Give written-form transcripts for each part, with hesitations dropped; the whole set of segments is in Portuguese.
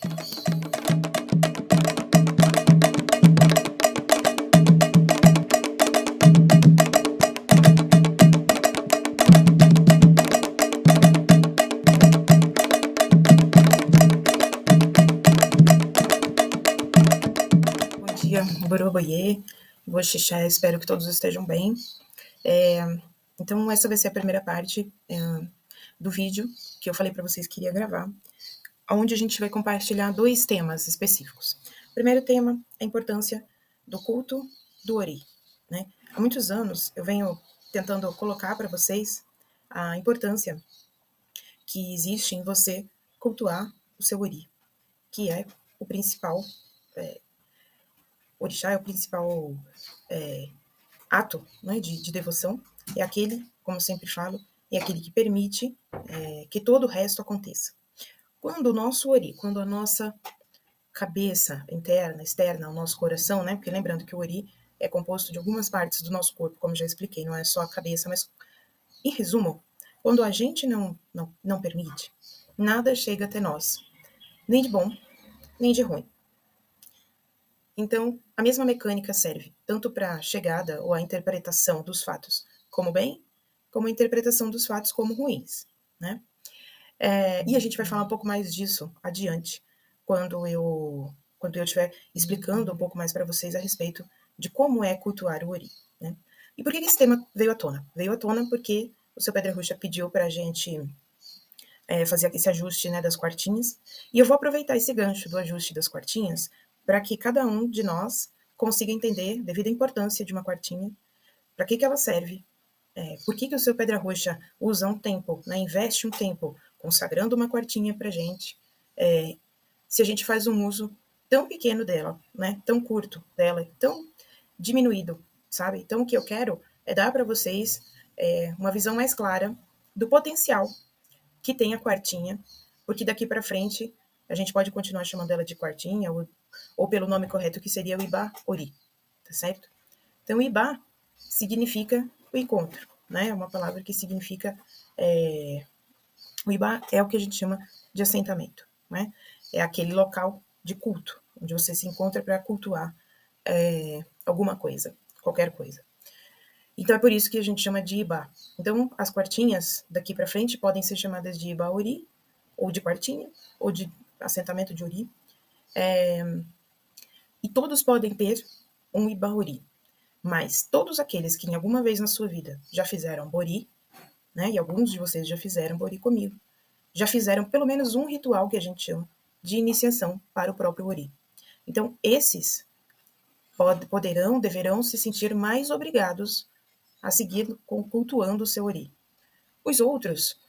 Bom dia, Boroboye, Boxixé, espero que todos estejam bem. Então, essa vai ser a primeira parte do vídeo que eu falei para vocês que iria gravar, onde a gente vai compartilhar 2 temas específicos. O primeiro tema é a importância do culto do Ori, né? Há muitos anos eu venho tentando colocar para vocês a importância que existe em você cultuar o seu Ori, que é o principal orixá é o principal ato, né, de devoção, é aquele, como eu sempre falo, é aquele que permite que todo o resto aconteça. Quando o nosso Ori, quando a nossa cabeça interna, externa, o nosso coração, né, porque lembrando que o Ori é composto de algumas partes do nosso corpo, como já expliquei, não é só a cabeça, mas, em resumo, quando a gente não permite, nada chega até nós, nem de bom, nem de ruim. Então, a mesma mecânica serve tanto para a chegada ou a interpretação dos fatos como bem, como a interpretação dos fatos como ruins, né? E a gente vai falar um pouco mais disso adiante, quando eu estiver explicando um pouco mais para vocês a respeito de como é cultuar o Ori, né? E por que esse tema veio à tona? Veio à tona porque o seu Pedra Ruxa pediu para a gente fazer esse ajuste, né, das quartinhas, e eu vou aproveitar esse gancho do ajuste das quartinhas para que cada um de nós consiga entender, devido à importância de uma quartinha, para que ela serve, por que o seu Pedra Roxa usa um tempo, né, investe um tempo consagrando uma quartinha para a gente, se a gente faz um uso tão pequeno dela, né, tão curto dela, tão diminuído, sabe? Então, o que eu quero é dar para vocês uma visão mais clara do potencial que tem a quartinha, porque daqui para frente a gente pode continuar chamando ela de quartinha, ou pelo nome correto, que seria o Iba Ori, tá certo? Então, Iba significa o encontro, né? É uma palavra que significa... o Iba é o que a gente chama de assentamento, né? É aquele local de culto, onde você se encontra para cultuar alguma coisa, qualquer coisa. Então, é por isso que a gente chama de Iba. Então, as quartinhas daqui para frente podem ser chamadas de Iba Ori, ou de quartinha, ou de assentamento de Ori. E todos podem ter um Iba Ori. Mas todos aqueles que em alguma vez na sua vida já fizeram Bori, né, e alguns de vocês já fizeram Bori comigo, já fizeram pelo menos um ritual que a gente chama de iniciação para o próprio Ori. Então, esses deverão se sentir mais obrigados a seguir cultuando o seu Ori. Os outros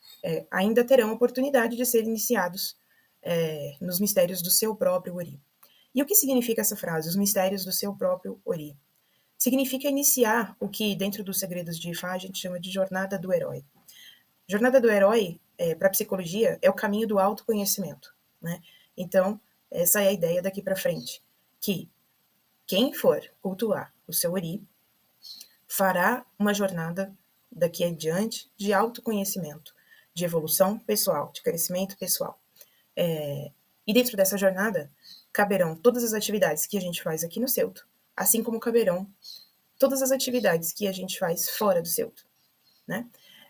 ainda terão a oportunidade de ser iniciados nos mistérios do seu próprio Ori. E o que significa essa frase, os mistérios do seu próprio Ori? Significa iniciar o que, dentro dos segredos de Ifá, a gente chama de jornada do herói. Jornada do herói, para a psicologia, é o caminho do autoconhecimento, né? Então, essa é a ideia daqui para frente, que quem for cultuar o seu Ori fará uma jornada daqui adiante de autoconhecimento, de evolução pessoal, de crescimento pessoal. E dentro dessa jornada, caberão todas as atividades que a gente faz aqui no Celto, assim como caberão todas as atividades que a gente faz fora do Celto, né?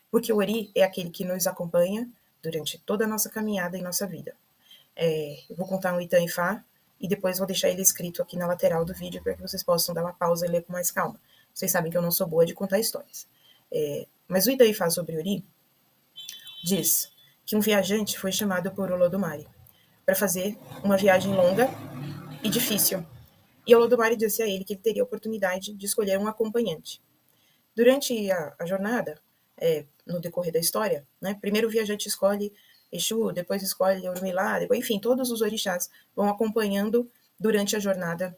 Porque o Ori é aquele que nos acompanha durante toda a nossa caminhada em nossa vida. Eu vou contar um Itã Ifá e depois vou deixar ele escrito aqui na lateral do vídeo para que vocês possam dar uma pausa e ler com mais calma. Vocês sabem que eu não sou boa de contar histórias. Mas o Itã Ifá sobre Ori diz que um viajante foi chamado por Olodumare para fazer uma viagem longa e difícil. E Olodumare disse a ele que ele teria a oportunidade de escolher um acompanhante. Durante a jornada, no decorrer da história, né, primeiro o viajante escolhe Exu, depois escolhe Orumilá, enfim, todos os orixás vão acompanhando durante a jornada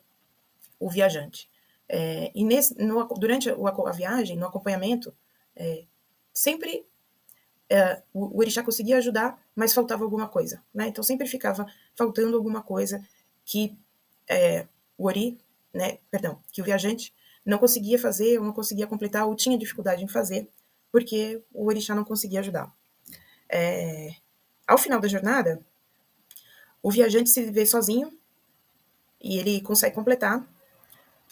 o viajante. E durante a viagem, no acompanhamento, sempre o orixá conseguia ajudar, mas faltava alguma coisa, né? Então sempre ficava faltando alguma coisa que o Ori, né, que o viajante não conseguia fazer, ou não conseguia completar, ou tinha dificuldade em fazer, porque o orixá não conseguia ajudar. Ao final da jornada, O viajante se vê sozinho e ele consegue completar,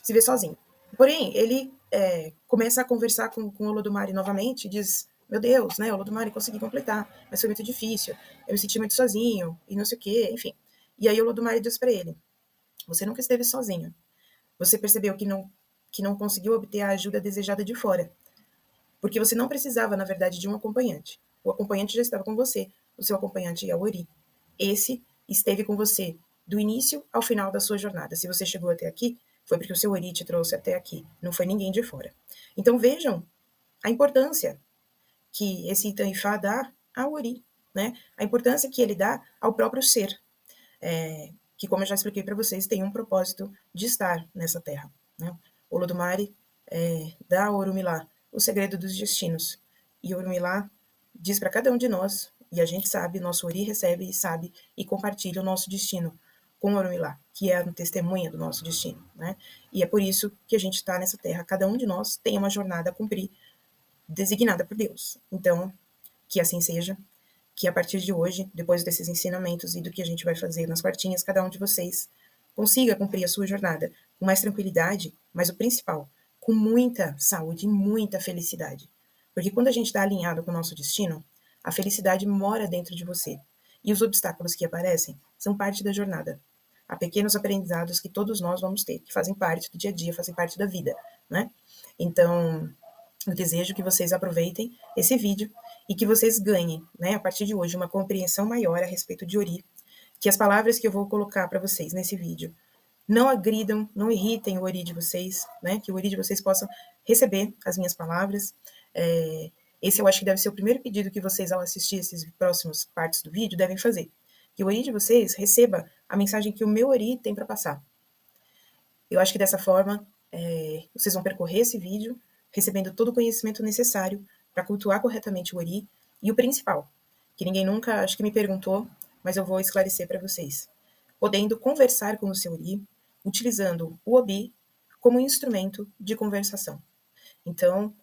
se vê sozinho. Porém, ele começa a conversar com o Olodumare novamente e diz: meu Deus, né, Olodumare, consegui completar, mas foi muito difícil, eu me senti muito sozinho, e não sei o quê, enfim. E aí o Olodumare diz para ele: você nunca esteve sozinho. Você percebeu que não conseguiu obter a ajuda desejada de fora, porque você não precisava, na verdade, de um acompanhante. O acompanhante já estava com você, o seu acompanhante é o Ori. Esse esteve com você do início ao final da sua jornada. Se você chegou até aqui, foi porque o seu Ori te trouxe até aqui, não foi ninguém de fora. Então vejam a importância que esse Itan-Ifá dá ao Ori, né? A importância que ele dá ao próprio ser, que, como eu já expliquei para vocês, tem um propósito de estar nessa terra, né? O Olodumare dá a Orumilá o segredo dos destinos, e Orumilá diz para cada um de nós, e a gente sabe, nosso Ori recebe e sabe e compartilha o nosso destino com Orumilá, que é a testemunha do nosso destino, né? E é por isso que a gente está nessa terra. Cada um de nós tem uma jornada a cumprir, designada por Deus. Então, que assim seja, que a partir de hoje, depois desses ensinamentos e do que a gente vai fazer nas quartinhas, cada um de vocês consiga cumprir a sua jornada com mais tranquilidade, mas o principal, com muita saúde e muita felicidade. Porque quando a gente está alinhado com o nosso destino, a felicidade mora dentro de você. E os obstáculos que aparecem são parte da jornada. Há pequenos aprendizados que todos nós vamos ter, que fazem parte do dia a dia, fazem parte da vida, né? Então, eu desejo que vocês aproveitem esse vídeo e que vocês ganhem, né, a partir de hoje, uma compreensão maior a respeito de Ori, que as palavras que eu vou colocar para vocês nesse vídeo não agridam, não irritem o Ori de vocês, né, que o Ori de vocês possam receber as minhas palavras. Esse eu acho que deve ser o primeiro pedido que vocês, ao assistir esses próximos partes do vídeo, devem fazer. Que o Ori de vocês receba a mensagem que o meu Ori tem para passar. Eu acho que dessa forma, vocês vão percorrer esse vídeo recebendo todo o conhecimento necessário para cultuar corretamente o Ori. E o principal, que ninguém nunca, acho que me perguntou, mas eu vou esclarecer para vocês. Podendo conversar com o seu Ori, utilizando o Obi como instrumento de conversação. Então,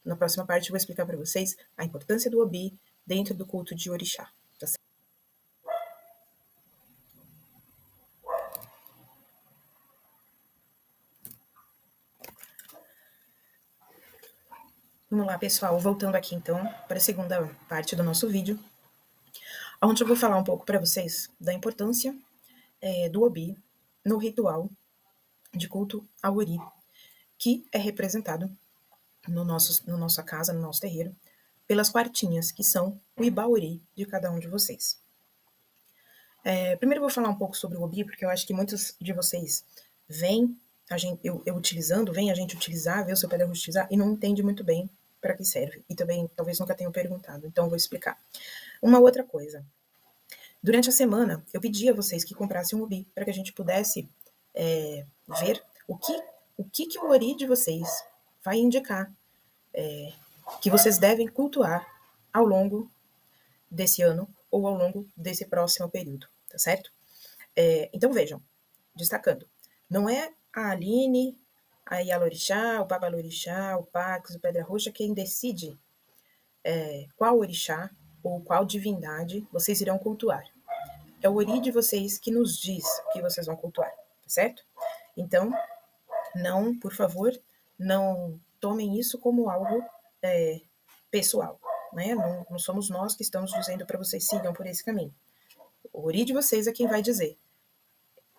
na próxima parte eu vou explicar para vocês a importância do Obi dentro do culto de Orixá. Tá certo? Vamos lá, pessoal, voltando aqui então para a segunda parte do nosso vídeo, onde eu vou falar um pouco para vocês da importância do Obi no ritual de culto ao Ori, que é representado na nossa casa, no nosso terreiro, pelas quartinhas, que são o Ibaori de cada um de vocês. Primeiro eu vou falar um pouco sobre o Obi, porque eu acho que muitos de vocês veem eu utilizando, veem a gente utilizar, vê o seu pedagog utilizar, e não entende muito bem para que serve. E também, talvez nunca tenham perguntado, então eu vou explicar. Uma outra coisa. Durante a semana, eu pedi a vocês que comprassem um Obi, para que a gente pudesse ver o que o Ori de vocês vai indicar que vocês devem cultuar ao longo desse ano ou ao longo desse próximo período, tá certo? Então vejam, destacando, não é a Aline, a Yalorixá, o Babalorixá, o Pax, o Pedra Roxa quem decide qual orixá ou qual divindade vocês irão cultuar. É o Ori de vocês que nos diz que vocês vão cultuar, tá certo? Então, não, por favor, não tomem isso como algo pessoal, né? Não somos nós que estamos dizendo para vocês sigam por esse caminho. O Ori de vocês é quem vai dizer.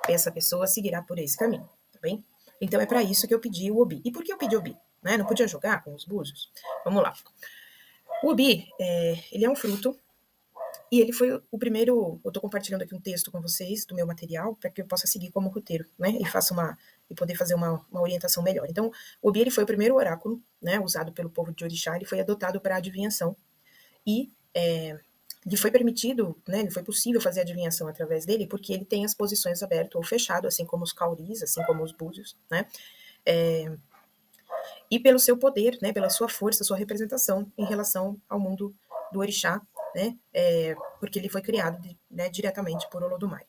Essa pessoa seguirá por esse caminho, tá bem? Então é para isso que eu pedi o Obi. E por que eu pedi o Obi? Né? Não podia jogar com os búzios? Vamos lá. O Obi, ele é um fruto, e ele foi o primeiro. Eu estou compartilhando aqui um texto com vocês do meu material para que eu possa seguir como roteiro, né? E poder fazer uma orientação melhor. Então, o Obi ele foi o primeiro oráculo, né, usado pelo povo de Orixá. Ele foi adotado para a adivinhação e lhe foi permitido, né? Lhe foi possível fazer adivinhação através dele porque ele tem as posições aberto ou fechado, assim como os cauris, assim como os búzios, né? E pelo seu poder, né? Pela sua força, sua representação em relação ao mundo do Orixá, né? Porque ele foi criado diretamente por Olodumare.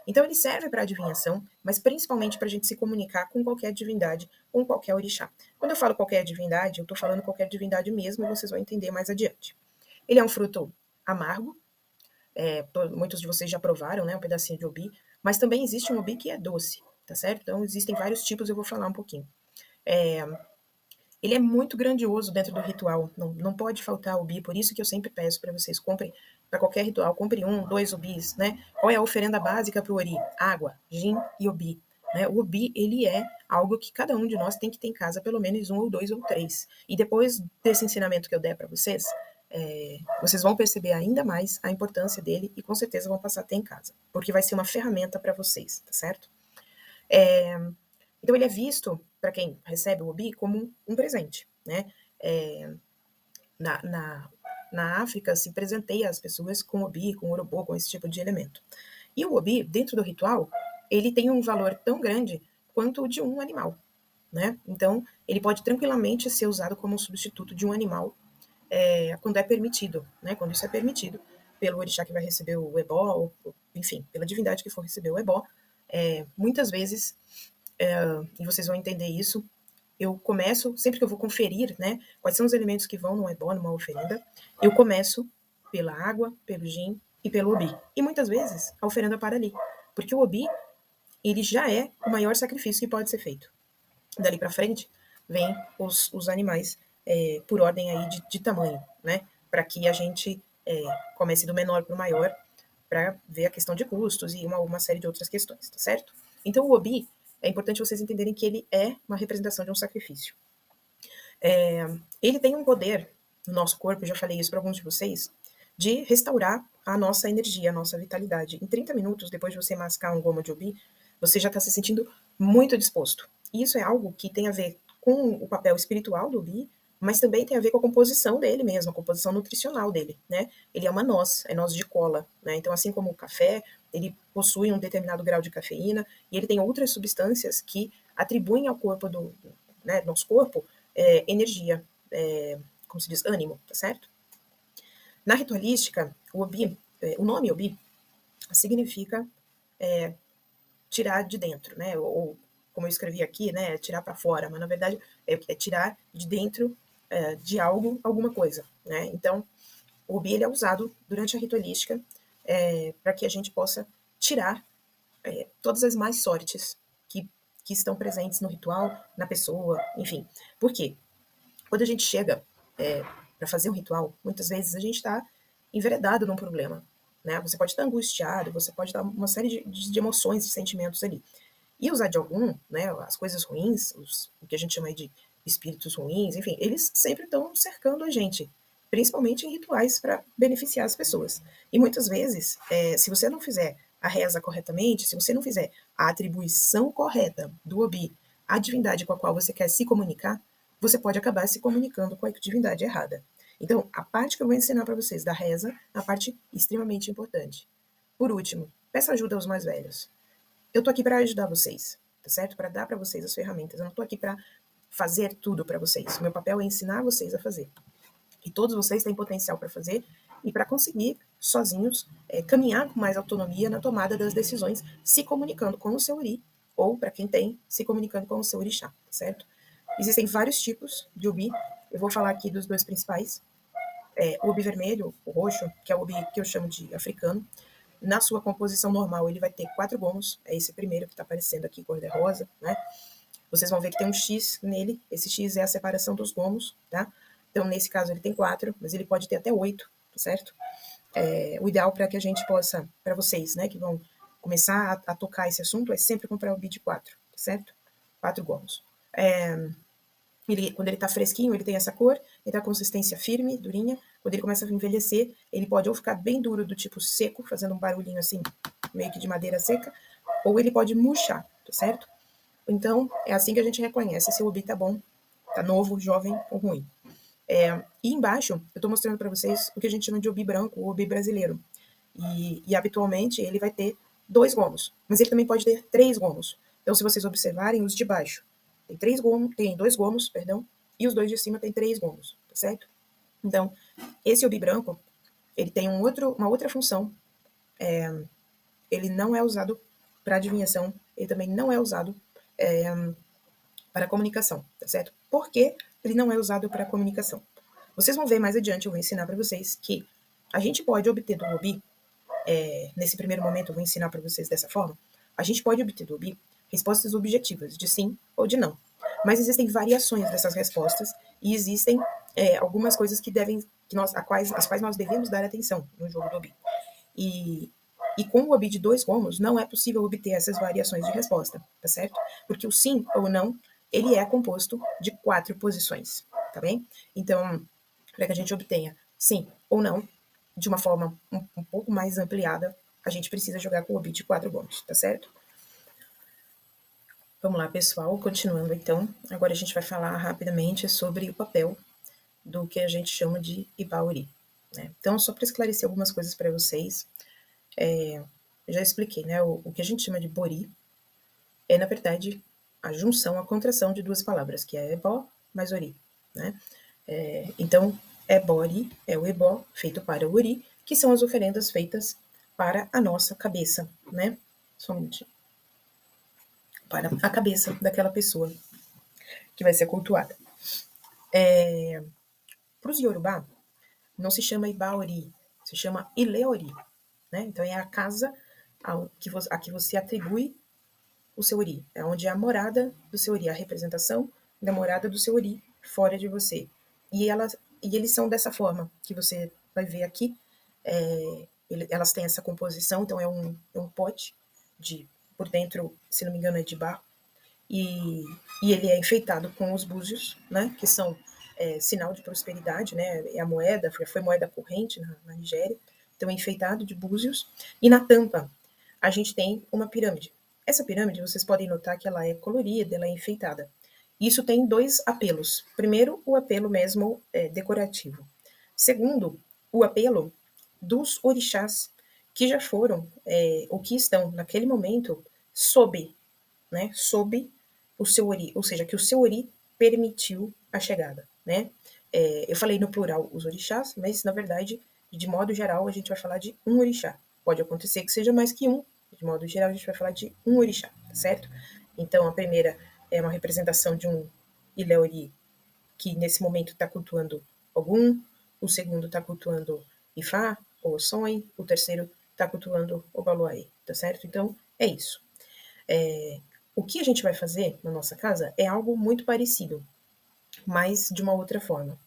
Então ele serve para adivinhação, mas principalmente para a gente se comunicar com qualquer divindade, com qualquer orixá. Quando eu falo qualquer divindade, eu estou falando qualquer divindade mesmo, e vocês vão entender mais adiante. Ele é um fruto amargo, Muitos de vocês já provaram, né, um pedacinho de obi, mas também existe um obi que é doce, tá certo? Então, existem vários tipos, eu vou falar um pouquinho. Ele é muito grandioso dentro do ritual, não pode faltar obi, por isso que eu sempre peço para vocês, comprem, para qualquer ritual, compre 1, 2 obis, né? Qual é a oferenda básica para o ori? Água, gin e obi. Né? O obi, ele é algo que cada um de nós tem que ter em casa, pelo menos 1 ou 2 ou 3. E depois desse ensinamento que eu der para vocês, vocês vão perceber ainda mais a importância dele e com certeza vão passar a ter em casa, porque vai ser uma ferramenta para vocês, tá certo? Então ele é visto, para quem recebe o obi, como um presente, né? Na África se presenteia as pessoas com obi, com urobô, com esse tipo de elemento. E o obi, dentro do ritual, ele tem um valor tão grande quanto o de um animal, né? Então ele pode tranquilamente ser usado como um substituto de um animal quando é permitido, né? Quando isso é permitido pelo orixá que vai receber o ebó, ou, enfim, pela divindade que for receber o ebó. Muitas vezes, e vocês vão entender isso, eu começo, sempre que eu vou conferir, né, quais são os elementos que vão no ebó, numa oferenda, eu começo pela água, pelo gin e pelo obi. E muitas vezes a oferenda para ali, porque o obi, ele já é o maior sacrifício que pode ser feito. Dali para frente, vem os animais por ordem aí de tamanho, né, para que a gente comece do menor para o maior, para ver a questão de custos e uma série de outras questões, tá certo? Então o obi, é importante vocês entenderem que ele é uma representação de um sacrifício. Ele tem um poder no nosso corpo, eu já falei isso para alguns de vocês, de restaurar a nossa energia, a nossa vitalidade. Em 30 minutos, depois de você mascar um gomo de obi, você já está se sentindo muito disposto. E isso é algo que tem a ver com o papel espiritual do obi, mas também tem a ver com a composição dele mesmo, a composição nutricional dele, né? Ele é uma noz, é noz de cola, né? Então, assim como o café, ele possui um determinado grau de cafeína e ele tem outras substâncias que atribuem ao corpo nosso corpo, energia, como se diz, ânimo, tá certo? Na ritualística, o nome obi significa tirar de dentro, né? Ou como eu escrevi aqui, né? Tirar para fora, mas na verdade é tirar de dentro de algo, alguma coisa, né? Então, o obi ele é usado durante a ritualística para que a gente possa tirar todas as más sortes que estão presentes no ritual, na pessoa, enfim. Por quê? Quando a gente chega para fazer um ritual, muitas vezes a gente está enveredado num problema. Né? Você pode estar angustiado, você pode dar uma série de emoções, de sentimentos ali. E usar de algum, né, as coisas ruins, o que a gente chama de espíritos ruins, enfim, eles sempre estão cercando a gente, principalmente em rituais para beneficiar as pessoas. E muitas vezes, se você não fizer a reza corretamente, se você não fizer a atribuição correta do obi à divindade com a qual você quer se comunicar, você pode acabar se comunicando com a divindade errada. Então, a parte que eu vou ensinar para vocês da reza é a parte extremamente importante. Por último, peça ajuda aos mais velhos. Eu tô aqui para ajudar vocês, tá certo? Para dar para vocês as ferramentas. Eu não tô aqui para fazer tudo para vocês. O meu papel é ensinar vocês a fazer. E todos vocês têm potencial para fazer e para conseguir, sozinhos, caminhar com mais autonomia na tomada das decisões, se comunicando com o seu ori, ou, para quem tem, se comunicando com o seu orixá, tá certo? Existem vários tipos de obi. Eu vou falar aqui dos dois principais. O obi vermelho, o roxo, que é o obi que eu chamo de africano. Na sua composição normal, ele vai ter 4 gomos. É esse primeiro que está aparecendo aqui, cor-de-rosa, né? Vocês vão ver que tem um X nele. Esse X é a separação dos gomos, tá? Então, nesse caso, ele tem 4, mas ele pode ter até 8, tá certo? O ideal para que a gente possa, para vocês, né, que vão começar a tocar esse assunto, é sempre comprar o obi de 4, tá certo? 4 gomos. Quando ele está fresquinho, ele tem essa cor, ele tem a consistência firme, durinha. Quando ele começa a envelhecer, ele pode ou ficar bem duro, do tipo seco, fazendo um barulhinho assim, meio que de madeira seca, ou ele pode murchar, tá certo? Então, é assim que a gente reconhece se o obi tá bom, tá novo, jovem ou ruim. E embaixo, eu estou mostrando para vocês o que a gente chama de obi branco, o obi brasileiro. E habitualmente ele vai ter 2 gomos, mas ele também pode ter 3 gomos. Então, se vocês observarem, os de baixo tem 2 gomos, perdão, e os 2 de cima tem 3 gomos, tá certo? Então, esse obi branco, ele tem uma outra função. Ele não é usado para adivinhação, ele também não é usado para comunicação, tá certo? Por que ele não é usado para comunicação? Vocês vão ver mais adiante, eu vou ensinar para vocês que a gente pode obter do obi nesse primeiro momento eu vou ensinar para vocês dessa forma, a gente pode obter do Obi respostas objetivas, de sim ou de não. Mas existem variações dessas respostas e existem algumas coisas às quais nós devemos dar atenção no jogo do Obi. E com o Obi de 2 gomos, não é possível obter essas variações de resposta, tá certo? Porque o sim ou não, ele é composto de 4 posições, tá bem? Então, para que a gente obtenha sim ou não, de uma forma um pouco mais ampliada, a gente precisa jogar com o Obi de 4 gomos, tá certo? Vamos lá, pessoal, continuando então. Agora a gente vai falar rapidamente sobre o papel do que a gente chama de Ibauri, né? Então, só para esclarecer algumas coisas para vocês, eu já expliquei, né? O que a gente chama de Bori é, na verdade, a junção, a contração de duas palavras, que é Ebó mais Ori, né? Então, Ebori é o Ebó feito para o Ori, que são as oferendas feitas para a nossa cabeça, né? Só um minutinho. Para a cabeça daquela pessoa que vai ser cultuada. Para os Yorubá, não se chama Ibaori, se chama Ileori, né? Então é a casa a que você atribui o seu Ori, é onde é a morada do seu Ori, a representação da morada do seu Ori fora de você. E eles são dessa forma, que você vai ver aqui. Elas têm essa composição, então é um pote por dentro, se não me engano, é de barro, e ele é enfeitado com os búzios, né, que são sinal de prosperidade, né, é a moeda, foi moeda corrente na Nigéria, então é enfeitado de búzios, e na tampa a gente tem uma pirâmide. Essa pirâmide, vocês podem notar que ela é colorida, ela é enfeitada. Isso tem 2 apelos. Primeiro, o apelo mesmo decorativo. Segundo, o apelo dos orixás que já foram, ou que estão naquele momento, sob o seu Ori, ou seja, que o seu Ori permitiu a chegada, né? Eu falei no plural os orixás, mas na verdade, de modo geral, a gente vai falar de um orixá. Pode acontecer que seja mais que um, de modo geral, a gente vai falar de um orixá, tá certo? Então, a primeira é uma representação de um Ileori, que nesse momento está cultuando Ogum, o segundo está cultuando Ifá, ou Sonho, o terceiro está cultuando Obaluaê, tá certo? Então, é isso. O que a gente vai fazer na nossa casa é algo muito parecido, mas de uma outra forma.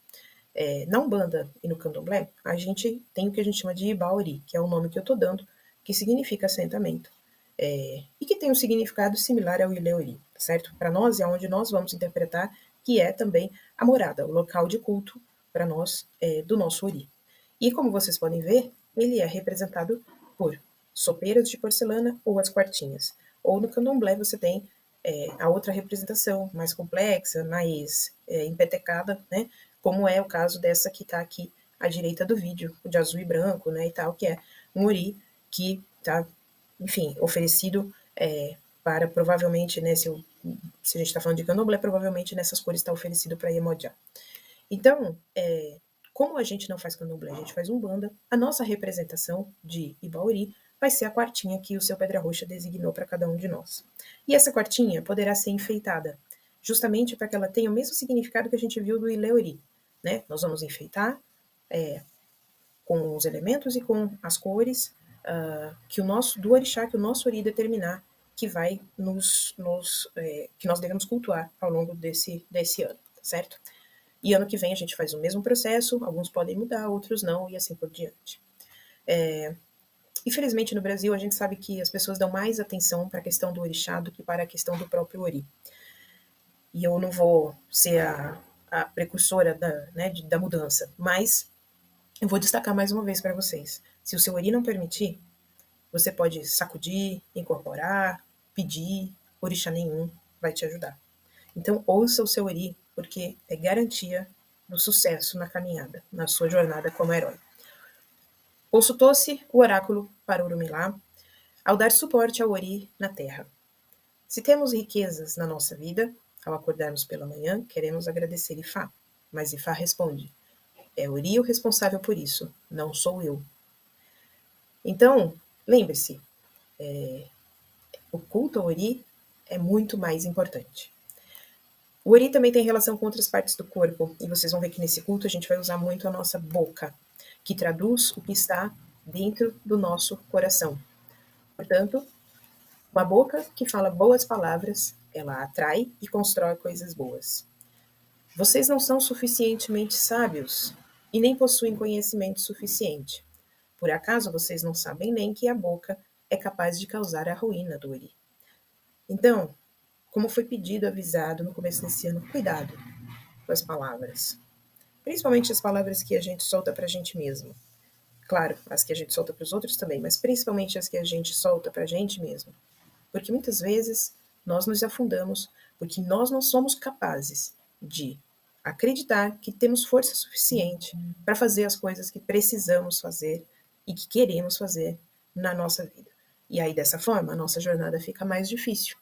Na Umbanda e no Candomblé, a gente tem o que a gente chama de Ibaori, que é o nome que eu estou dando, que significa assentamento. E que tem um significado similar ao Ileori, certo? Para nós é onde nós vamos interpretar que é também a morada, o local de culto para nós do nosso Ori. E como vocês podem ver, ele é representado por sopeiras de porcelana ou as quartinhas. Ou no Candomblé você tem a outra representação mais complexa, mais empetecada, né? Como é o caso dessa que está aqui à direita do vídeo, o de azul e branco, né, e tal, que é um Ori que está, enfim, oferecido para provavelmente, né, se a gente está falando de Candomblé, provavelmente nessas cores está oferecido para Iemoja. Então, como a gente não faz Candomblé, a gente faz Umbanda, a nossa representação de Ibaori vai ser a quartinha que o seu Pedra Roxa designou para cada um de nós. E essa quartinha poderá ser enfeitada, justamente para que ela tenha o mesmo significado que a gente viu do Ileori, né? Nós vamos enfeitar com os elementos e com as cores do orixá que o nosso Ori determinar que vai que nós devemos cultuar ao longo desse ano, certo? E ano que vem a gente faz o mesmo processo, alguns podem mudar, outros não, e assim por diante. Infelizmente, no Brasil, a gente sabe que as pessoas dão mais atenção para a questão do orixá do que para a questão do próprio Ori. E eu não vou ser a precursora da mudança, mas eu vou destacar mais uma vez para vocês. Se o seu Ori não permitir, você pode sacudir, incorporar, pedir, orixá nenhum vai te ajudar. Então, ouça o seu Ori, porque é garantia do sucesso na caminhada, na sua jornada como herói. Consultou-se o oráculo para Urumilá ao dar suporte ao Ori na terra. Se temos riquezas na nossa vida, ao acordarmos pela manhã, queremos agradecer Ifá. Mas Ifá responde, é Ori o responsável por isso, não sou eu. Então, lembre-se, o culto ao Ori é muito mais importante. O Ori também tem relação com outras partes do corpo, e vocês vão ver que nesse culto a gente vai usar muito a nossa boca, que traduz o que está dentro do nosso coração. Portanto, uma boca que fala boas palavras, ela atrai e constrói coisas boas. Vocês não são suficientemente sábios e nem possuem conhecimento suficiente. Por acaso vocês não sabem nem que a boca é capaz de causar a ruína do Ori? Então, como foi pedido, avisado no começo desse ano, cuidado com as palavras. Principalmente as palavras que a gente solta pra gente mesmo. Claro, as que a gente solta para os outros também, mas principalmente as que a gente solta pra gente mesmo. Porque muitas vezes nós nos afundamos porque nós não somos capazes de acreditar que temos força suficiente para fazer as coisas que precisamos fazer e que queremos fazer na nossa vida. E aí, dessa forma, a nossa jornada fica mais difícil.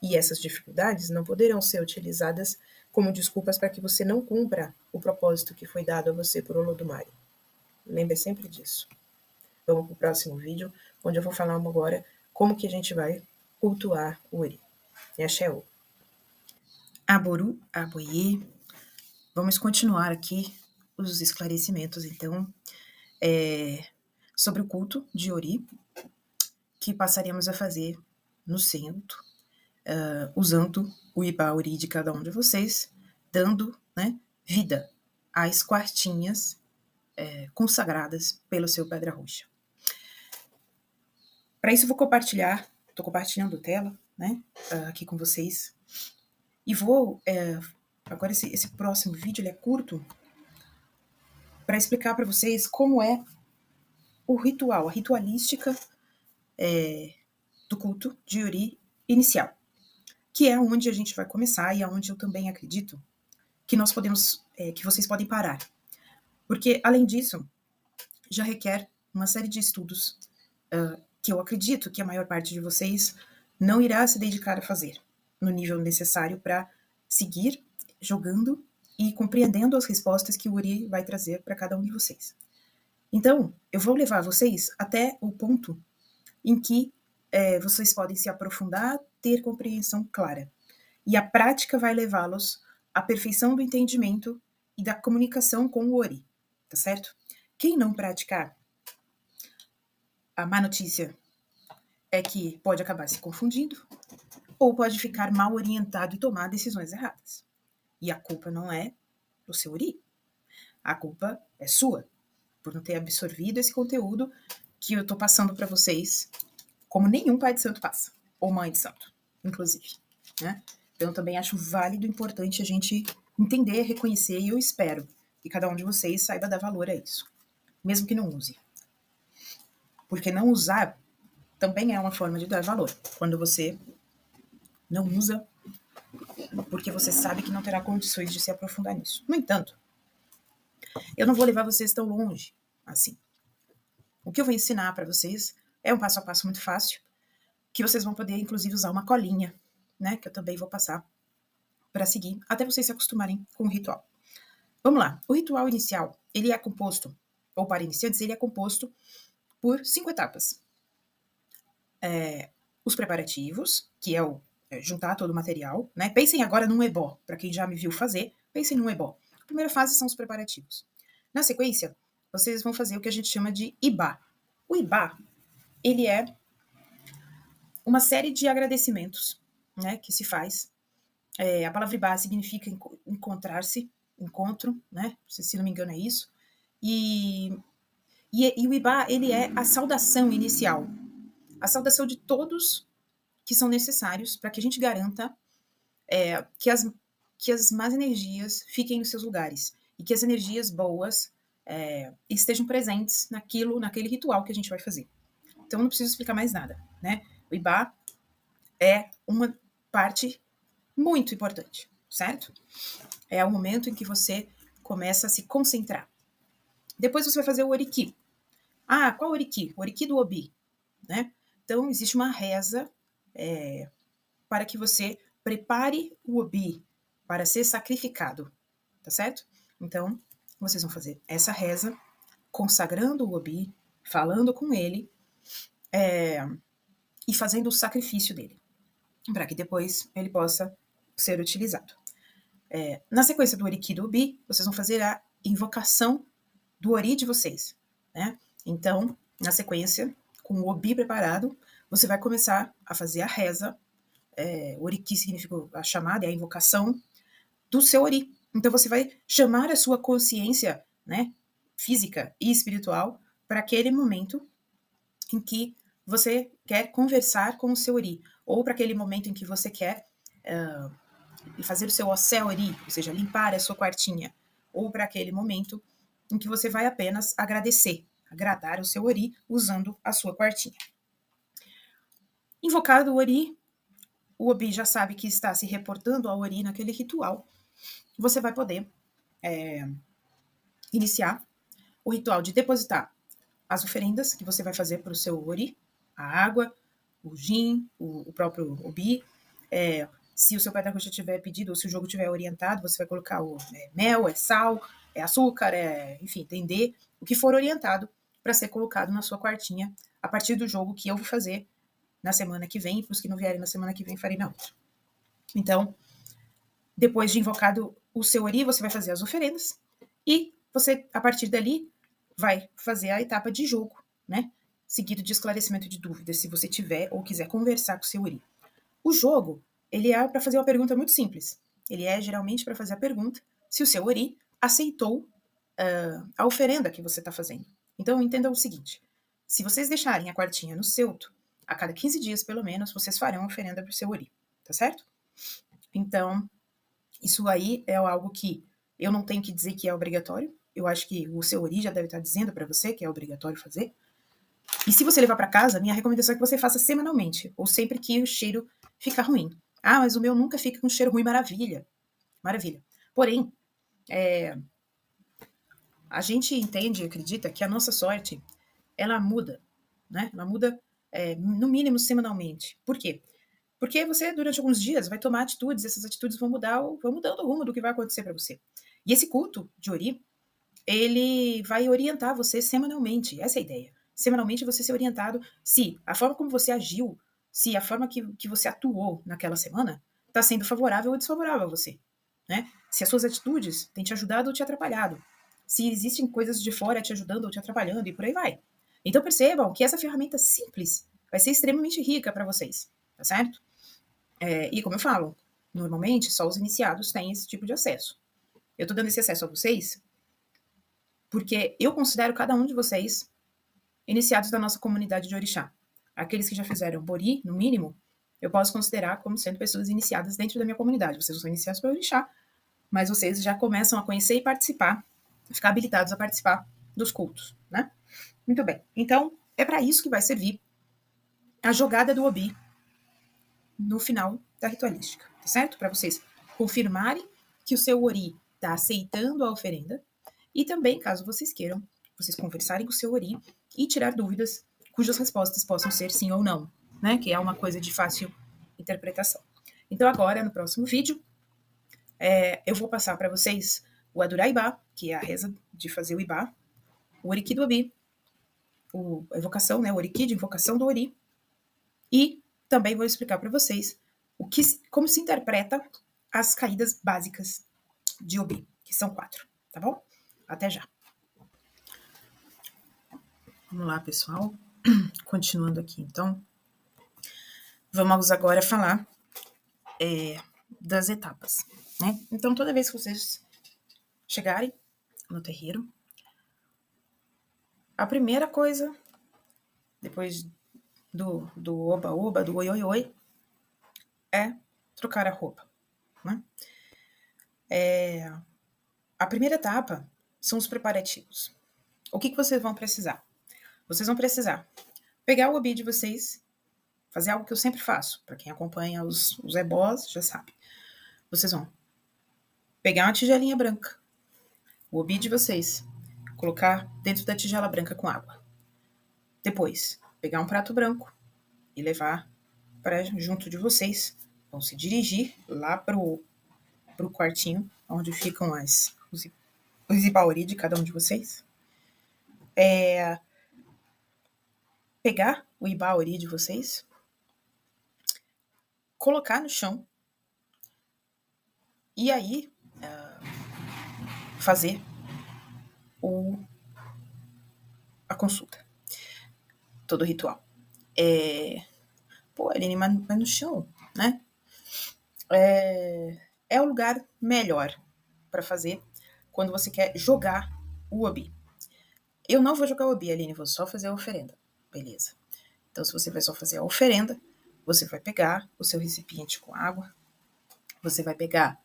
E essas dificuldades não poderão ser utilizadas como desculpas para que você não cumpra o propósito que foi dado a você por Olodumare. Lembre sempre disso. Vamos para o próximo vídeo, onde eu vou falar agora como que a gente vai cultuar o Ori. E axé-o. Aboru, aboiê. Vamos continuar aqui os esclarecimentos, então, sobre o culto de Ori, que passaremos a fazer no centro, usando o Iba-Ori de cada um de vocês, dando, né, vida às quartinhas consagradas pelo seu Pedra Roxa. Para isso, eu vou compartilhar, estou compartilhando tela, né, aqui com vocês, e vou, agora esse próximo vídeo, ele é curto, para explicar para vocês como é o ritual, a ritualística do culto de Ori inicial, que é onde a gente vai começar e é onde eu também acredito que nós podemos, que vocês podem parar. Porque, além disso, já requer uma série de estudos que eu acredito que a maior parte de vocês não irá se dedicar a fazer no nível necessário para seguir jogando e compreendendo as respostas que o Ori vai trazer para cada um de vocês. Então, eu vou levar vocês até o ponto em que vocês podem se aprofundar, ter compreensão clara. E a prática vai levá-los à perfeição do entendimento e da comunicação com o Ori, tá certo? Quem não praticar, a má notícia é que pode acabar se confundindo ou pode ficar mal orientado e tomar decisões erradas. E a culpa não é do seu Ori. A culpa é sua, por não ter absorvido esse conteúdo que eu estou passando para vocês, como nenhum pai de santo passa, ou mãe de santo, inclusive, né? Então, eu também acho válido e importante a gente entender, reconhecer, e eu espero que cada um de vocês saiba dar valor a isso, mesmo que não use. Porque não usar também é uma forma de dar valor, quando você não usa porque você sabe que não terá condições de se aprofundar nisso. No entanto, eu não vou levar vocês tão longe assim. O que eu vou ensinar para vocês é um passo a passo muito fácil, que vocês vão poder, inclusive, usar uma colinha, né, que eu também vou passar para seguir, até vocês se acostumarem com o ritual. Vamos lá. O ritual inicial, ele é composto, ou para iniciantes, ele é composto por 5 etapas. Os preparativos, que é o juntar todo o material, né? Pensem agora num ebó, para quem já me viu fazer, pensem num ebó. A primeira fase são os preparativos. Na sequência, vocês vão fazer o que a gente chama de Ibá. O Ibá, ele é uma série de agradecimentos, né, que se faz. A palavra Ibá significa encontrar-se, encontro, né, se não me engano é isso. E o Ibá, ele é a saudação inicial. A saudação de todos que são necessários para que a gente garanta que as más energias fiquem nos seus lugares e que as energias boas estejam presentes naquele ritual que a gente vai fazer. Então, não preciso explicar mais nada, né? O Ibá é uma parte muito importante, certo? É o momento em que você começa a se concentrar. Depois você vai fazer o Oriki. Ah, qual Oriki? O Oriki do Obi, né? Então, existe uma reza para que você prepare o Obi para ser sacrificado, tá certo? Então, vocês vão fazer essa reza, consagrando o Obi, falando com ele e fazendo o sacrifício dele, para que depois ele possa ser utilizado. Na sequência do Oriki do Obi, vocês vão fazer a invocação do Ori de vocês, né? Então, na sequência, com o Obi preparado, você vai começar a fazer a reza, o Ori, que significa a chamada, é a invocação do seu Ori. Então, você vai chamar a sua consciência, né, física e espiritual para aquele momento em que você quer conversar com o seu Ori, ou para aquele momento em que você quer fazer o seu Ossé Ori, ou seja, limpar a sua quartinha, ou para aquele momento em que você vai apenas agradecer, agradar o seu Ori usando a sua quartinha. Invocado o Ori, o Obi já sabe que está se reportando ao Ori naquele ritual. Você vai poder iniciar o ritual de depositar as oferendas que você vai fazer para o seu Ori, a água, o gin, o próprio Obi. Se o seu pai da coxa tiver pedido, ou se o jogo tiver orientado, você vai colocar mel, sal, açúcar, enfim, entender o que for orientado para ser colocado na sua quartinha a partir do jogo que eu vou fazer na semana que vem, e para os que não vierem na semana que vem, farei na outra. Então, depois de invocado o seu Ori, você vai fazer as oferendas e você, a partir dali, vai fazer a etapa de jogo, né? Seguido de esclarecimento de dúvidas, se você tiver ou quiser conversar com o seu Ori. O jogo, ele é para fazer uma pergunta muito simples. Ele é geralmente para fazer a pergunta se o seu Ori aceitou a oferenda que você está fazendo. Então, entenda o seguinte: se vocês deixarem a quartinha no Ceuto, a cada 15 dias, pelo menos, vocês farão uma oferenda para o seu Ori, tá certo? Então, isso aí é algo que eu não tenho que dizer que é obrigatório. Eu acho que o seu Ori já deve estar dizendo para você que é obrigatório fazer. E se você levar para casa, minha recomendação é que você faça semanalmente, ou sempre que o cheiro ficar ruim. Ah, mas o meu nunca fica com cheiro ruim, maravilha. Maravilha. Porém, a gente entende e acredita que a nossa sorte, ela muda, né? Ela muda, no mínimo, semanalmente. Por quê? Porque você, durante alguns dias, vai tomar atitudes, essas atitudes vão mudando o rumo do que vai acontecer para você. E esse culto de Ori, ele vai orientar você semanalmente. Essa é a ideia. Semanalmente você ser orientado se a forma como você agiu, se a forma que você atuou naquela semana está sendo favorável ou desfavorável a você. Né? Se as suas atitudes têm te ajudado ou te atrapalhado. Se existem coisas de fora te ajudando ou te atrapalhando e por aí vai. Então percebam que essa ferramenta simples vai ser extremamente rica para vocês. Tá certo? E como eu falo, normalmente só os iniciados têm esse tipo de acesso. Eu estou dando esse acesso a vocês porque eu considero cada um de vocês iniciados da nossa comunidade de Orixá. Aqueles que já fizeram Bori, no mínimo, eu posso considerar como sendo pessoas iniciadas dentro da minha comunidade. Vocês não são iniciados para Orixá, mas vocês já começam a conhecer e participar, ficar habilitados a participar dos cultos, né? Muito bem. Então, é para isso que vai servir a jogada do Obi no final da ritualística, tá certo? Para vocês confirmarem que o seu Ori está aceitando a oferenda e também, caso vocês queiram, vocês conversarem com o seu Ori e tirar dúvidas cujas respostas possam ser sim ou não, né? Que é uma coisa de fácil interpretação. Então agora, no próximo vídeo, eu vou passar para vocês o Aduraibá, que é a reza de fazer o Ibá, o Oriki do Obi, a evocação, né? O Oriki de invocação do Ori, e também vou explicar para vocês como se interpreta as caídas básicas de Obi, que são 4, tá bom? Até já. Vamos lá, pessoal. Continuando aqui, então. Vamos agora falar das etapas, né? Então, toda vez que vocês chegarem no terreiro, a primeira coisa, depois do oba-oba, do oi-oi-oi, é trocar a roupa, né? A primeira etapa são os preparativos. O que vocês vão precisar? Vocês vão precisar pegar o Obi de vocês, fazer algo que eu sempre faço. Para quem acompanha os ebós, já sabe. Vocês vão pegar uma tigelinha branca, o Obi de vocês, colocar dentro da tigela branca com água. Depois, pegar um prato branco e levar para junto de vocês. Vão se dirigir lá pro quartinho, onde ficam os ibaori de cada um de vocês. Pegar o ibaori de vocês, colocar no chão e aí fazer a consulta, todo o ritual. Pô, Aline, mas no chão, né? É o lugar melhor para fazer quando você quer jogar o obi. Eu não vou jogar o obi, Aline, vou só fazer a oferenda. Beleza. Então, se você vai só fazer a oferenda, você vai pegar o seu recipiente com água, você vai pegar